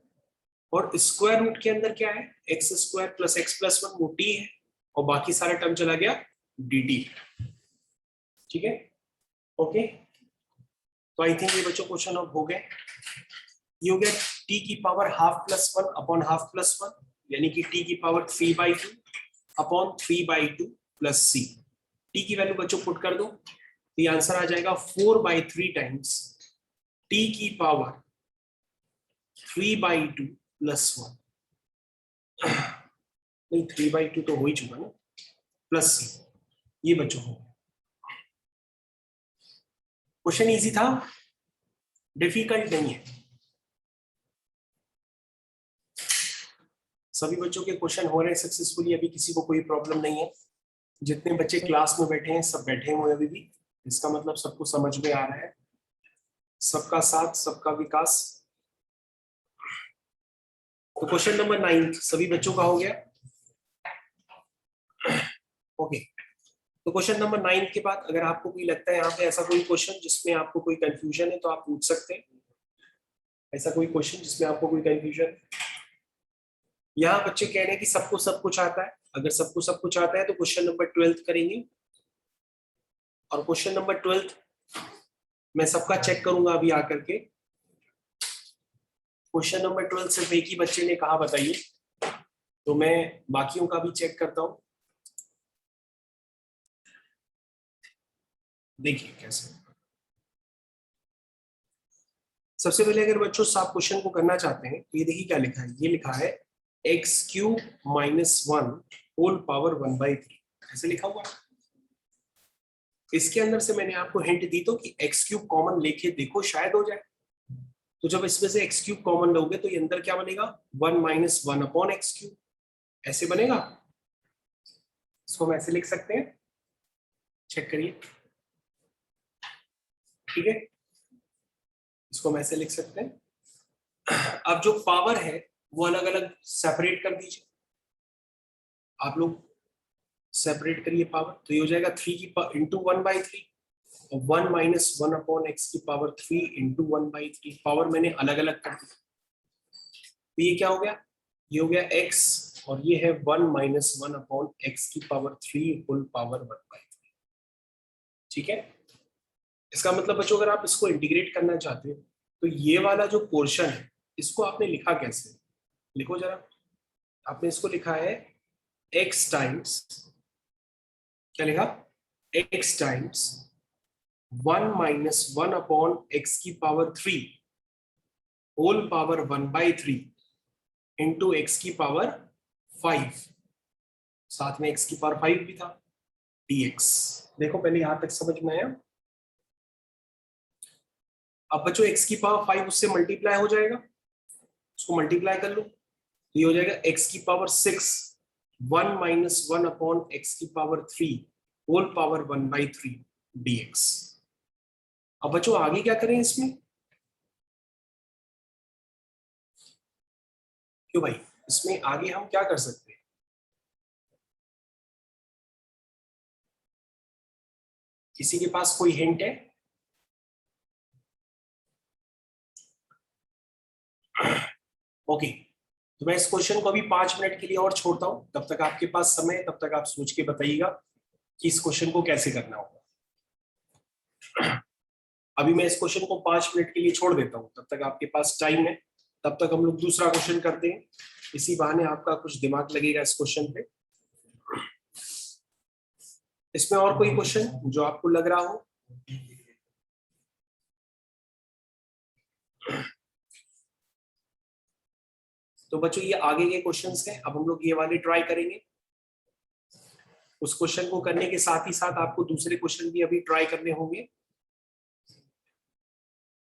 और स्क्वायर रूट के अंदर क्या है, x² + x + 1 वो t है और बाकी सारा टर्म चला गया dt। ठीक है, ओके। तो आई थिंक ये बच्चों क्वेश्चन अब हो गए। ये हो गया t की पावर ½ + 1 / ½ + 1 यानी कि t की पावर 3/2 / 3/2 + c। t की वैल्यू बच्चों पुट कर दो तो ये आंसर आ जाएगा 4/3 टाइम्स t की पावर 3/2 + 1। नहीं 3/2 तो हो ही चुका ना, प्लस c। ये बच्चों हो क्वेश्चन इजी था, डिफिकल्ट नहीं है। सभी बच्चों के क्वेश्चन हो रहे हैं सक्सेसफुली, अभी किसी को कोई प्रॉब्लम नहीं है। जितने बच्चे क्लास में बैठे हैं सब बैठे हुए हैं अभी भी, इसका मतलब सबको समझ में आ रहा है। सबका साथ सबका विकास। तो क्वेश्चन नंबर 9 सभी बच्चों का हो गया। ओके, तो क्वेश्चन नंबर 9 के बाद अगर आपको कोई लगता है यहाँ पे ऐसा कोई क्वेश्चन जिसमें आपको कोई कंफ्यूजन है तो आप पूछ सकते हैं। ऐसा कोई क्वेश्चन जिसमें आपको कोई कंफ्यूजन? यहाँ बच्चे कह रहे हैं कि सबको सब कुछ आता है। अगर सबको सब कुछ आता है तो क्वेश्चन नंबर 12 करेंगे और क्वेश्चन नंबर 12 मैं सबका चेक करूंगा अभी आकर के। क्वेश्चन नंबर 12 सिर्फ एक ही बच्चे ने कहा बताइए, तो मैं बाकियों का भी चेक करता हूं। देखिए कैसे। सबसे पहले अगर बच्चों आप क्वेश्चन को करना चाहते हैं तो ये देखिए क्या लिखा है, ये लिखा है x³ - 1 होल पावर 1/3 ऐसे लिखा हुआ है। इसके अंदर से मैंने आपको हिंट दी तो कि x³ कॉमन लेके देखो शायद हो जाए। तो जब इसमें से x³ कॉमन लोगे तो ये अंदर क्या बनेगा, 1 - 1/x³ ऐसे बनेगा। इसको हम ऐसे लिख सकते हैं, चेक करिए। ठीक है, इसको हम ऐसे लिख सकते हैं। अब जो पावर है वो अलग अलग सेपरेट कर दीजिए, आप लोग सेपरेट करिए पावर। तो ये हो जाएगा 3 की इंटू 1/3 और 1 - 1/x³ 3 × 1/3। पावर मैंने अलग अलग कर दी। तो ये क्या हो गया, ये हो गया x और ये है 1 - 1/x³ होल पावर 1/3। ठीक है, इसका मतलब बच्चों अगर आप इसको इंटीग्रेट करना चाहते हो तो ये वाला जो पोर्शन है इसको आपने लिखा कैसे, लिखो जरा। आपने इसको लिखा है x टाइम्स, क्या लिखा, x times 1 - 1/x³ whole power 1/3 into X की पावर 5, साथ में एक्स की पावर 5 भी था, dx। देखो पहले यहां तक समझ में आया। अब बच्चों x की पावर 5 उससे मल्टीप्लाई हो जाएगा, उसको मल्टीप्लाई कर लो, तो ये हो जाएगा x की पावर 6, 1 - 1 अपॉन x की पावर 3 होल पावर 1/3 dx। अब बच्चों आगे क्या करें इसमें, क्यों भाई, इसमें आगे हम क्या कर सकते हैं, किसी के पास कोई हिंट है? ओके, तो मैं इस क्वेश्चन को अभी 5 मिनट के लिए और छोड़ता हूं, तब तक आपके पास समय है, तब तक आप सोच के बताइएगा कि इस क्वेश्चन को कैसे करना होगा। अभी मैं इस क्वेश्चन को 5 मिनट के लिए छोड़ देता हूं, तब तक आपके पास टाइम है, तब तक हम लोग दूसरा क्वेश्चन करते हैं, इसी बहाने आपका कुछ दिमाग लगेगा इस क्वेश्चन पे। इसमें और कोई क्वेश्चन जो आपको लग रहा हो? तो बच्चों ये आगे के क्वेश्चंस हैं, अब हम लोग ये वाले ट्राई करेंगे। उस क्वेश्चन को करने के साथ ही साथ आपको दूसरे क्वेश्चन भी अभी ट्राई करने होंगे।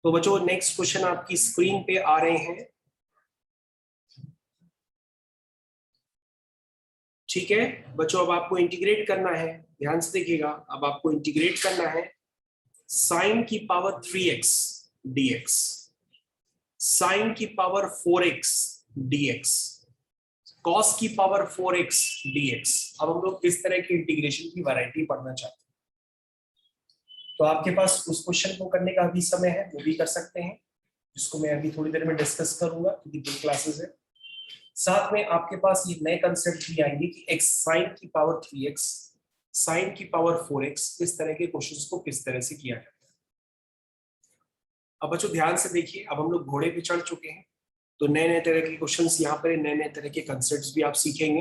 तो बच्चों नेक्स्ट क्वेश्चन आपकी स्क्रीन पे आ रहे हैं, ठीक है बच्चों। अब आपको इंटीग्रेट करना है, ध्यान से देखिएगा, अब आपको इंटीग्रेट करना है साइन की पावर 3x dx, साइन की पावर 4x dx, कॉस की पावर 4x dx। अब हम लोग किस तरह की इंटीग्रेशन की वैरायटी पढ़ना चाहते हैं, तो आपके पास उस क्वेश्चन को करने का अभी समय है, वो भी कर सकते हैं, जिसको मैं अभी थोड़ी देर में डिस्कस करूंगा, क्योंकि 2 क्लासेस है। साथ में आपके पास ये नए कंसेप्ट भी आएंगे कि x साइन की पावर 3x, साइन की पावर 4x, इस तरह के क्वेश्चंस को किस तरह से किया जाता है। अब बच्चों ध्यान से देखिए, अब हम लोग घोड़े पे चढ़ चुके हैं, तो नए नए तरह के क्वेश्चंस यहाँ पर, नए नए तरह के कंसेप्ट भी आप सीखेंगे।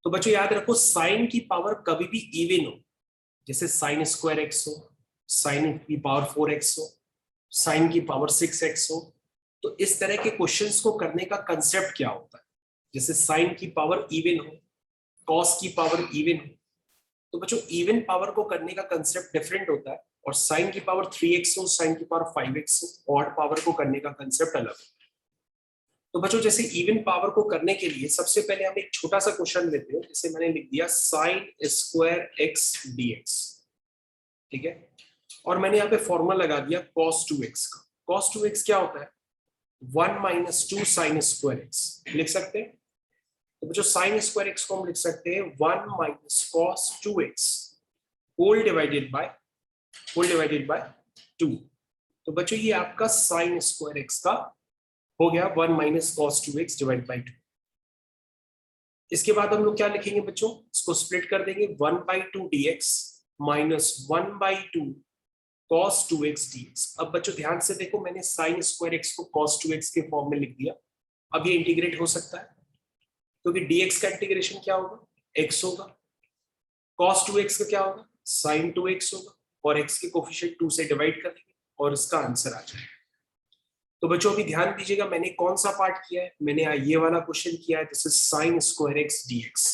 तो बच्चों याद रखो, साइन की पावर कभी भी इवन हो, जैसे साइन स्क्वायर एक्स हो, साइन की पावर 4x हो, साइन की पावर 6x हो, तो इस तरह के क्वेश्चंस को करने का कंसेप्ट क्या होता है, जैसे साइन की पावर इवन हो, कॉस की पावर इवन हो, तो बच्चों इवन पावर को करने का कंसेप्ट डिफरेंट होता है, और साइन की पावर 3x हो, साइन की पावर 5x हो, ऑड पावर को करने का कंसेप्ट अलग है। तो बच्चों जैसे इवन पावर को करने के लिए सबसे पहले हम एक छोटा सा क्वेश्चन लेते हैं, जैसे मैंने लिख दिया साइन स्क्वायर एक्स dx, ठीक है, और मैंने यहाँ पे फॉर्मूला लगा दिया cos 2x का। cos 2x क्या होता है, 1 - 2 साइन स्क्वायर एक्स लिख सकते हैं। तो बच्चों साइन स्क्वायर एक्स को हम लिख सकते हैं 1 - cos 2x whole divided by 2। तो बच्चों ये आपका साइन स्क्वायर एक्स का हो गया 1 - cos 2x डिवाइड बाय 2। इसके बाद हम लोग क्या लिखेंगे बच्चों, इसको स्प्लिट कर देंगे, 1/2 dx minus 1/2 cos 2x dx। अब बच्चों ध्यान से देखो, मैंने साइन स्क्वायर एक्स को cos 2x के फॉर्म में लिख दिया। अब ये इंटीग्रेट हो सकता है, क्योंकि dx का इंटीग्रेशन क्या होगा, x होगा, cos 2x का क्या होगा, sin 2x होगा, और x के कोफिशिएंट 2 से डिवाइड कर देंगे और इसका आंसर आ जाएगा। तो बच्चों अभी ध्यान दीजिएगा, मैंने कौन सा पार्ट किया है, मैंने ये वाला क्वेश्चन किया है, this is sin square x dx।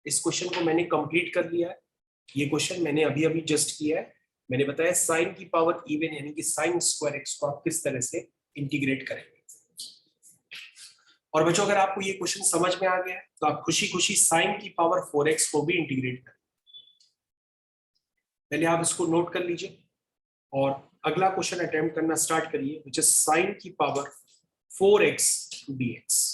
इस क्वेश्चन को मैंने कंप्लीट कर लिया है, ये क्वेश्चन मैंने अभी अभी जस्ट किया है। मैंने बताया साइन की पावर इवन यानी कि साइन स्क्वायर एक्स को आप किस तरह से इंटीग्रेट करेंगे। और बच्चों अगर आपको ये क्वेश्चन समझ में आ गया है, तो आप खुशी खुशी साइन की पावर 4x को भी इंटीग्रेट करें। पहले आप इसको नोट कर लीजिए और अगला क्वेश्चन अटेम्प्ट करना स्टार्ट करिए, विच इज साइन की पावर 4x dx।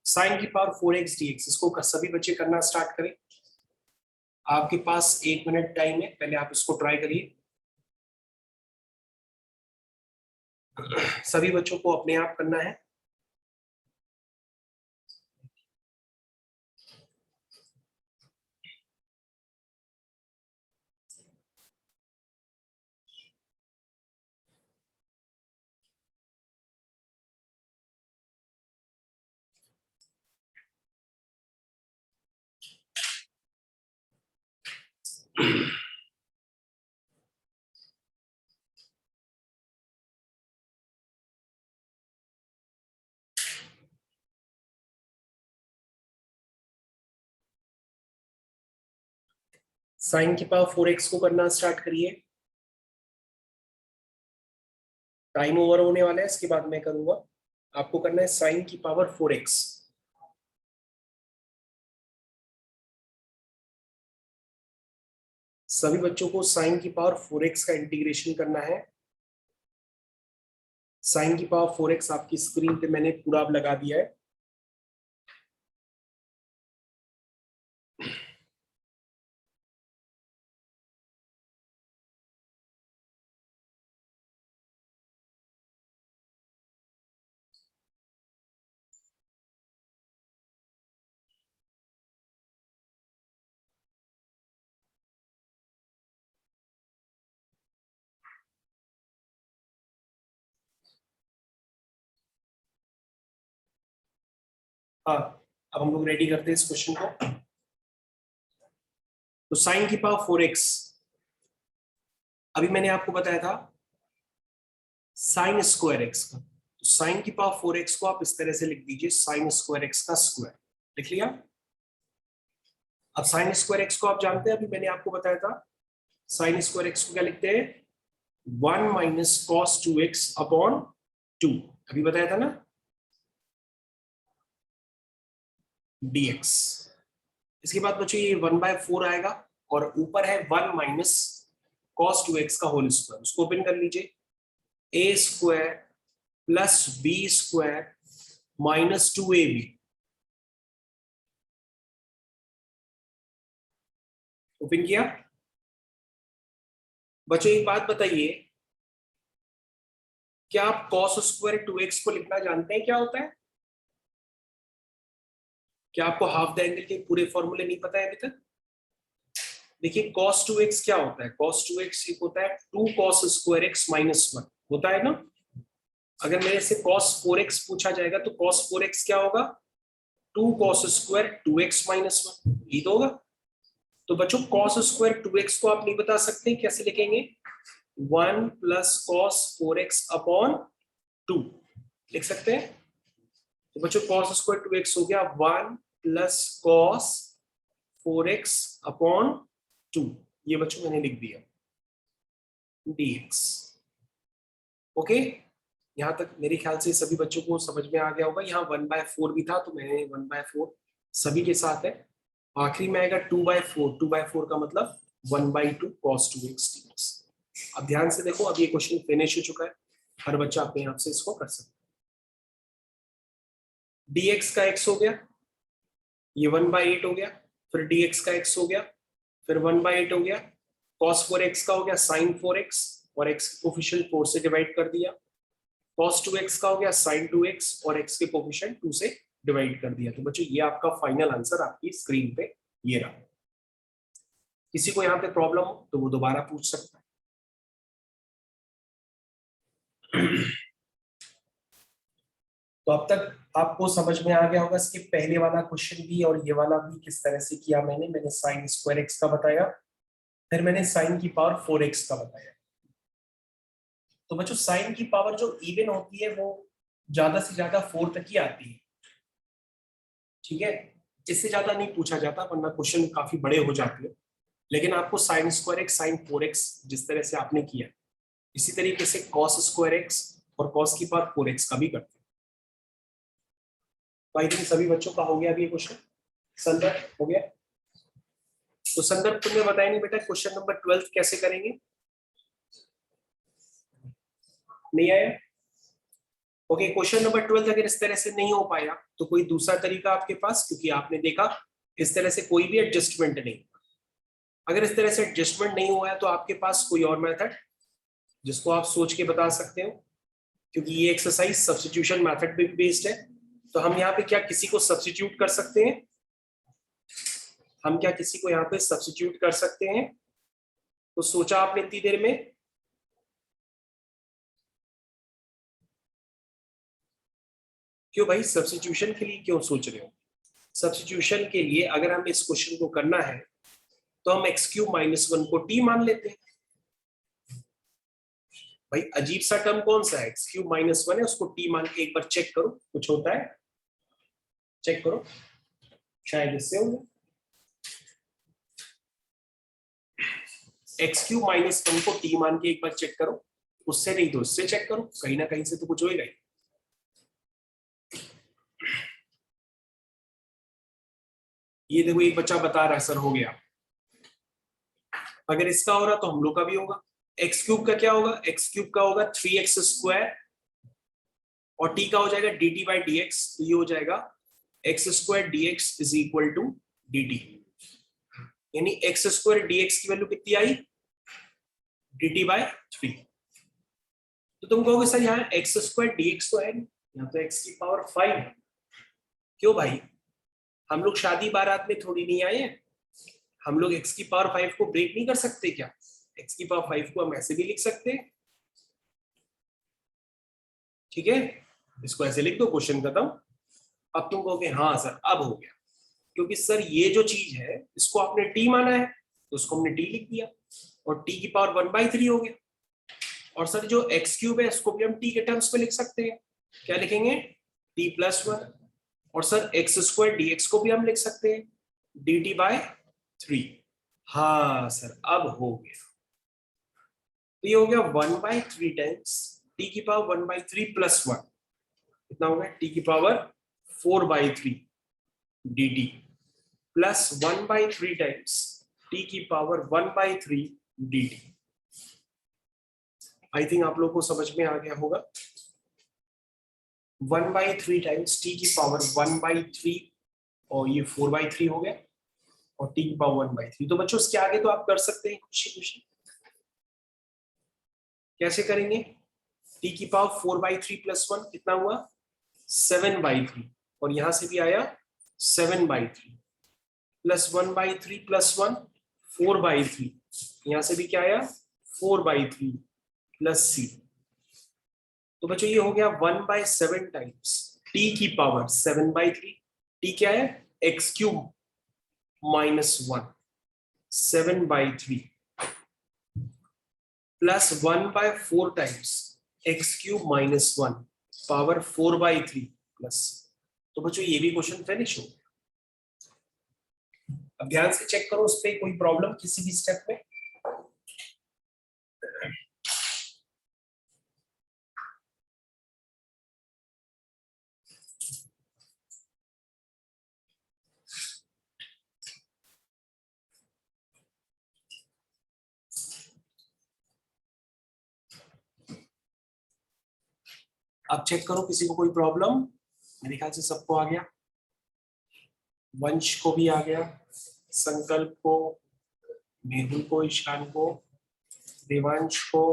साइन की पावर 4x dx, इसको सभी बच्चे करना स्टार्ट करें। आपके पास 1 मिनट टाइम है, पहले आप इसको ट्राई करिए। सभी बच्चों को अपने आप करना है। साइन की पावर 4x को करना स्टार्ट करिए। टाइम ओवर होने वाला है, इसके बाद मैं करूंगा। आपको करना है साइन की पावर 4x। सभी बच्चों को साइन की पावर 4x का इंटीग्रेशन करना है। साइन की पावर 4x आपकी स्क्रीन पे मैंने पूरा अब लगा दिया है। हाँ, अब हम लोग रेडी करते हैं इस क्वेश्चन को। तो साइन की पावर 4x, अभी मैंने आपको बताया था साइन स्क्वायर एक्स का। तो साइन की पावर 4x को आप इस तरह से लिख दीजिए, साइन स्क्वायर एक्स का स्क्वायर। लिख लिया। अब साइन स्क्वायर एक्स को आप जानते हैं, अभी मैंने आपको बताया था साइन स्क्वायर एक्स को क्या लिखते हैं, 1 माइनस कॉस 2x अपॉन 2, अभी बताया था ना, dx। इसके बाद बच्चों ये 1/4 आएगा और ऊपर है 1 माइनस कॉस 2x का होल स्क्वायर, उसको ओपन कर लीजिए। a square plus b square minus 2ab, open किया। बच्चों एक बात बताइए, क्या आप cos स्क्वायर 2x को लिखना जानते हैं क्या होता है? क्या आपको हाफ द एंगल के पूरे फॉर्मूले नहीं पता है अभी तक? देखिए cos 2x क्या होता है, cos 2x एक होता है 2 cos स्क्वायर x माइनस 1, होता है ना। अगर मेरे से cos 4x पूछा जाएगा तो cos 4x क्या होगा, 2 cos स्क्वायर 2x माइनस 1, ये तो होगा। तो बच्चों cos स्क्वायर 2x को आप नहीं बता सकते, कैसे लिखेंगे, 1 प्लस cos 4x अपॉन 2 लिख सकते हैं। तो बच्चों cos स्क्वायर 2x हो गया 1 प्लस cos 4x अपॉन 2, ये बच्चों मैंने लिख दिया dx। ओके, यहां तक मेरे ख्याल से सभी बच्चों को समझ में आ गया होगा। यहाँ 1/4 भी था तो मैंने 1/4 सभी के साथ है। आखिरी में आएगा 2/4, 2/4 का मतलब 1/2 cos 2x dx। अब ध्यान से देखो, अब ये क्वेश्चन फिनिश हो चुका है, हर बच्चा अपने आप से इसको कर सकता है। dx का x हो गया, ये 1/8 हो गया, फिर dx का x हो गया, फिर 1/8 हो गया, cos 4x का हो गया sin 4x और x कोफिशिएंट 4 से डिवाइड कर दिया, cos 2x का हो गया sin 2x और x के कोफिशिएंट 2 से डिवाइड कर दिया। तो बच्चों ये आपका फाइनल आंसर आपकी स्क्रीन पे ये रहा। किसी को यहाँ पे प्रॉब्लम हो तो वो दोबारा पूछ सकता है। तो अब तक आपको समझ में आ गया होगा इसके पहले वाला क्वेश्चन भी और ये वाला भी किस तरह से किया मैंने साइन स्क्वायर एक्स का बताया, फिर मैंने साइन की पावर 4x का बताया। तो बच्चों साइन की पावर जो इवन होती है वो ज्यादा से ज्यादा 4 तक ही आती है, ठीक है, इससे ज्यादा नहीं पूछा जाता वरना क्वेश्चन काफी बड़े हो जाते हैं। लेकिन आपको sine square x sign 4x जिस तरह से आपने किया, इसी तरीके से कॉस स्क्वायर एक्स और कॉस की पावर 4x का भी करते हैं। तो आई थिंक सभी बच्चों का हो गया अभी ये क्वेश्चन। संदर्भ हो गया। तो संदर्भ तुमने बताया नहीं बेटा, क्वेश्चन नंबर 12 कैसे करेंगे, नहीं आया? ओके, क्वेश्चन नंबर 12 अगर इस तरह से नहीं हो पाया तो कोई दूसरा तरीका आपके पास, क्योंकि आपने देखा इस तरह से कोई भी एडजस्टमेंट नहीं। अगर इस तरह से एडजस्टमेंट नहीं हुआ है तो आपके पास कोई और मेथड जिसको आप सोच के बता सकते हो, क्योंकि ये एक्सरसाइज सब्स्टिट्यूशन मेथड पे बेस्ड है। तो हम यहाँ पे क्या किसी को सब्स्टिट्यूट कर सकते हैं, हम क्या किसी को यहाँ पे सब्स्टिट्यूट कर सकते हैं? तो सोचा आपने इतनी देर में, क्यों भाई सब्स्टिट्यूशन के लिए क्यों सोच रहे हो? सब्स्टिट्यूशन के लिए अगर हमें इस क्वेश्चन को करना है तो हम एक्स क्यूब माइनस 1 को टी मान लेते हैं। भाई अजीब सा टर्म कौन सा है, एक्स क्यूब माइनस 1 है, उसको टी मान के एक बार चेक करो कुछ होता है, चेक करो, शायद इससे होगा। एक्स क्यूब माइनस 1 को टी मान के एक बार चेक करो, उससे नहीं तो उससे चेक करो, कहीं ना कहीं से तो कुछ होएगा ही। ये देखो एक बच्चा बता रहा है सर हो गया, अगर इसका हो रहा तो हम लोग का भी होगा। एक्स क्यूब का क्या होगा, एक्स क्यूब का होगा 3x स्क्वायर और टी का हो जाएगा dt बाई डी एक्स, तो ये हो जाएगा X square D X is equal to D T, यानी एक्स स्क्वायर डी एक्स की वैल्यू कितनी आई, dt बाई 3। तो तुम कहोगे सर यहाँ एक्स स्क्वायर डी एक्स तो है नहीं, यहाँ तो एक्स की पावर 5 है। क्यों भाई, हम लोग शादी बारात में थोड़ी नहीं आए हैं, हम लोग x की पावर 5 को ब्रेक नहीं कर सकते क्या, x की पावर 5 को हम ऐसे भी लिख सकते हैं, ठीक है, इसको ऐसे लिख दो, क्वेश्चन खत्म। अब तुम कहोगे हाँ सर अब हो गया, क्योंकि सर ये जो चीज है इसको आपने t माना है तो उसको हमने t लिख दिया और t की पावर 1/3 हो गया। और सर जो x क्यूब है इसको भी हम t के टर्म्स में लिख सकते हैं, क्या लिखेंगे, t प्लस 1। और sir x square D x को भी हम लिख सकते हैं dt बाय 3। हाँ सर अब हो गया, तो ये हो गया 1/3 टाइम्स t की पावर 1/3 प्लस 1, कितना हो गया, t की power 4/3 dt plus 1/3 times t की पावर 1/3 dt। आई थिंक आप लोगों को समझ में आ गया होगा। 1/3 टाइम्स t की पावर 1/3 और ये 4/3 हो गया और t की पावर 1/3। तो बच्चों इसके आगे तो आप कर सकते हैं खुशी खुशी, कैसे करेंगे, t की पावर 4/3 प्लस 1 कितना हुआ 7/3 और यहां से भी आया 7/3 प्लस 1/3 प्लस 1 4/3, यहां से भी क्या आया 4/3 प्लस c। तो बच्चों ये हो गया 1/7 टाइम्स t की पावर 7/3, t क्या है x cube minus 1 7/3 plus 1/4 times x cube minus 1 power 4/3 plus. तो बच्चों ये भी क्वेश्चन फिनिश हो गया। अब ध्यान से चेक करो उस पर कोई प्रॉब्लम किसी भी स्टेप में। अब चेक करो किसी को कोई प्रॉब्लम, मेरे ख्याल से सबको आ गया, वंश को भी आ गया, संकल्प को, मेहुल को, ईशान को, देवांश को,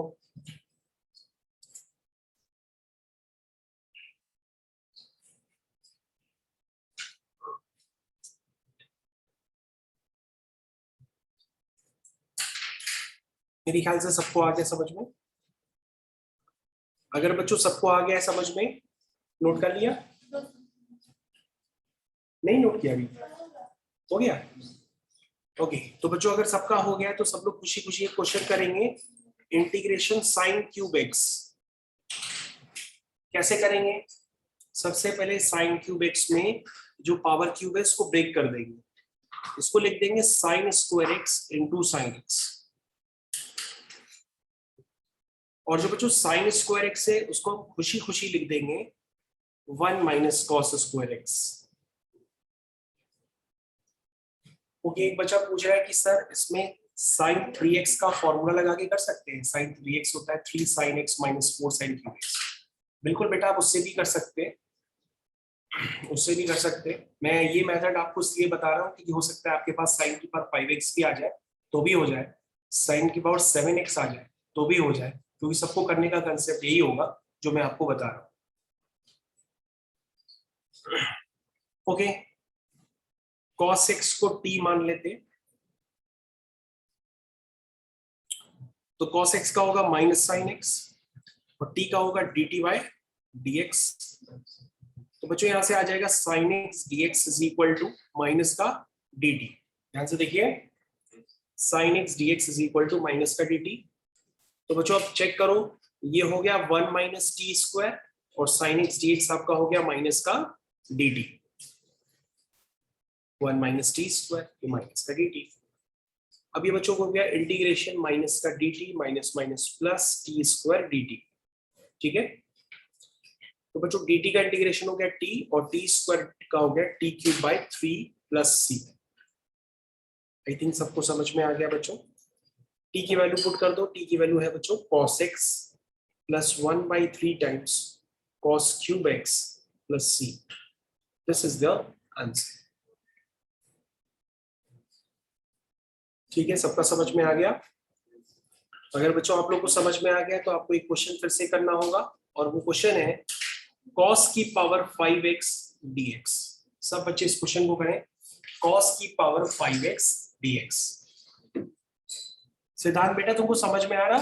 मेरे ख्याल से सबको आ गया समझ में। अगर बच्चों सबको आ गया है समझ में, नोट कर लिया, नहीं नोट किया अभी, हो गया ओके। तो बच्चों अगर सबका हो गया तो सब लोग खुशी खुशी एक क्वेश्चन करेंगे, इंटीग्रेशन साइन क्यूब एक्स कैसे करेंगे। सबसे पहले साइन क्यूब एक्स में जो पावर क्यूब है इसको ब्रेक कर देंगे, इसको लिख देंगे sine square x into sine x. और जो बच्चों साइन स्क्वायर एक्स है उसको हम खुशी खुशी लिख देंगे 1 minus cos square x. Okay, एक बच्चा पूछ रहा है कि सर इसमें साइन 3x का फॉर्मूला लगा के कर सकते हैं, साइन 3x होता है 3 sin x minus 4 sin cube x. बिल्कुल बेटा आप उससे भी कर सकते हैं, उससे भी कर सकते हैं। मैं ये मेथड आपको इसलिए बता रहा हूँ कि हो सकता है आपके पास साइन की पावर 5x भी आ जाए तो भी हो जाए, साइन की पावर 7x आ जाए तो भी हो जाए, क्योंकि सबको करने का कंसेप्ट यही होगा जो मैं आपको बता रहा हूँ। ओके, cos x को t मान लेते, तो cos x का होगा माइनस साइन x और t का होगा dt बाय dx। तो बच्चों यहां से आ जाएगा sine x dx is equal to minus का dt। ध्यान से देखिए sine X D X is equal to minus का डी टी। तो बच्चों आप चेक करो, ये हो गया 1 माइनस टी स्क्वायर और साइन एक्स डी एक्स आपका हो गया माइनस का D T. 1 minus T square minus का डी टी। अब ये बच्चों को हो गया इंटीग्रेशन माइनस का D T minus minus plus T square D T. ठीक है, तो बच्चों डी टी का इंटीग्रेशन हो गया टी और टी स्क्वायर का हो गया T cube by 3 plus C. I think सबको समझ में आ गया बच्चों। टी की वैल्यू पुट कर दो, टी की वैल्यू है बच्चों cos x plus 1/3 times cos cube x plus c। This is the answer. ठीक है, सबका समझ में आ गया। अगर बच्चों आप लोग को समझ में आ गया तो आपको एक क्वेश्चन फिर से करना होगा और वो क्वेश्चन है cos की पावर 5x dx। सब बच्चे इस क्वेश्चन को करें, cos की पावर 5x dx। सिद्धांत बेटा तुमको समझ में आ रहा?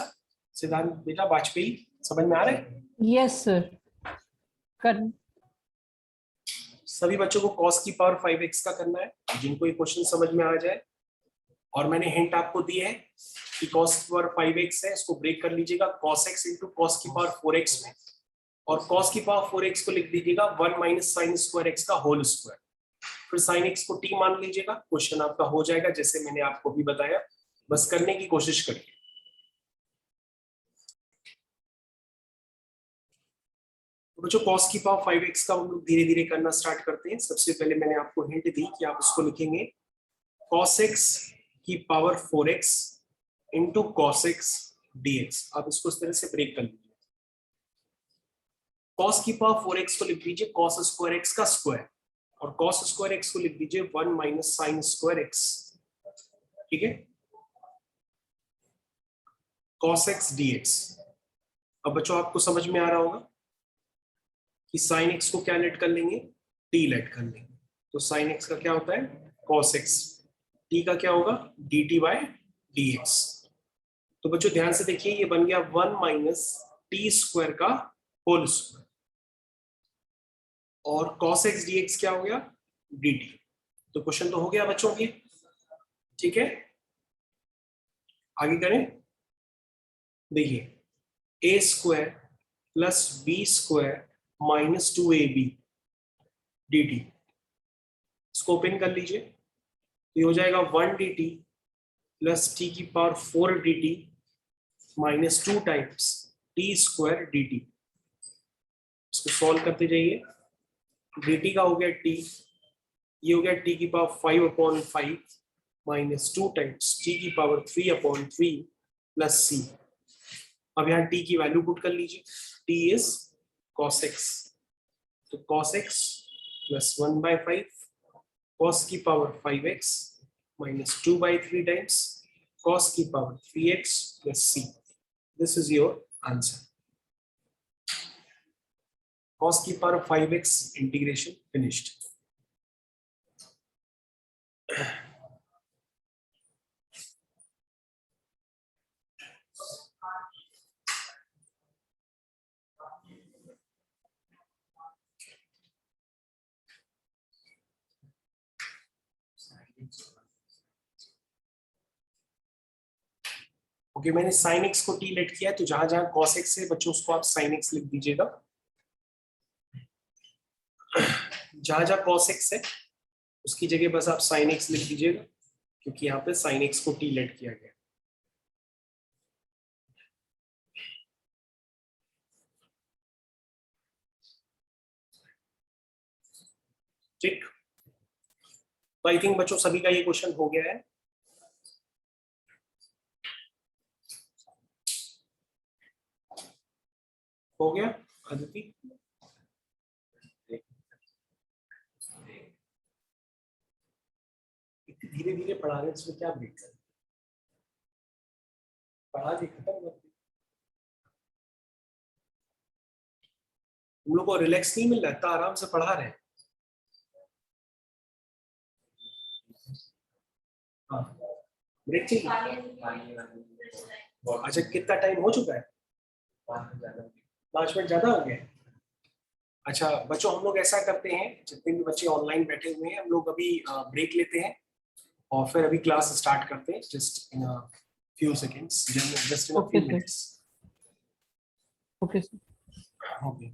सिद्धांत बेटा वाजपेयी समझ में आ रहा है? Yes sir. कर सभी बच्चों को cos की पावर 5x का करना है, जिनको ये क्वेश्चन समझ में आ जाए। और मैंने हिंट आपको दी है कि cos की पावर 5x है, इसको ब्रेक कर लीजिएगा cos x इंटू cos की पावर 4x में, और cos की पावर 4x को लिख दीजिएगा 1 माइनस साइन स्क्वायर x का होल स्क्वायर। फिर साइन x को t मान लीजिएगा, क्वेश्चन आपका हो जाएगा जैसे मैंने आपको भी बताया। बस करने की कोशिश करिए। तो बच्चों cos की पावर 5x का हम लोग धीरे धीरे करना स्टार्ट करते हैं। सबसे पहले मैंने आपको हिंट दी कि आप उसको लिखेंगे cos x की power 4x into cos x dx। आप इसको इस तरह से ब्रेक कर लीजिए। cos की पावर 4x को लिख दीजिए cos स्क्वायर x का स्क्वायर, और cos स्क्वायर x को लिख दीजिए 1 माइनस साइन स्क्वायर x। ठीक है, cos x dx। अब बच्चों आपको समझ में आ रहा होगा कि sin x को क्या लेट कर लेंगे, t लेट कर लेंगे। तो sin x का क्या होता है cos x, t का क्या होगा dt बाय dx। तो बच्चों ध्यान से देखिए, ये बन गया 1 माइनस टी स्क्वायर का होल स्क्वायर, और cos x dx क्या हो गया dt। तो क्वेश्चन तो हो गया बच्चों ये। ठीक है, आगे करें। देखिए a square plus B square minus 2ab dt, इसको ओपन कर लीजिए। तो ये हो जाएगा 1 dt प्लस टी की power 4 dt minus 2 times T square dt। इसको सॉल्व करते जाइए। dt का हो गया t, ये हो गया t की पावर 5/5 माइनस 2 टाइम्स t की पावर 3/3 प्लस c। अब यहाँ t की वैल्यू पुट कर लीजिए, t इज cos x। तो cos x प्लस 1/5 cos की power 5x minus 2/3 times cos की power 3x plus c। This is your answer. cos की power 5x integration finished. Okay, मैंने sin x को t late किया है, तो जहां जहां cos x है बच्चों उसको आप sin x लिख दीजिएगा। जहां जहां cos x है उसकी जगह बस आप sin x लिख दीजिएगा, क्योंकि यहाँ पे sin x को t लेट किया गया। ठीक, तो आई थिंक बच्चों सभी का ये क्वेश्चन हो गया है। हो गया अदिति? धीरे धीरे पढ़ा रहे, इसमें क्या ब्रेक कर पढ़ा के खत्म कर। हम लोग को रिलैक्स नहीं मिल रहा, इतना आराम से पढ़ा रहे हैं। हाँ, ब्रेक चाहिए। अच्छा, कितना टाइम हो चुका है? 5 मिनट ज्यादा हो गए। अच्छा बच्चों, हम लोग ऐसा करते हैं, जितने भी बच्चे ऑनलाइन बैठे हुए हैं हम लोग अभी ब्रेक लेते हैं और फिर अभी क्लास स्टार्ट करते हैं just in a few seconds, just in a Okay, few sir. Minutes. Okay, sir. Okay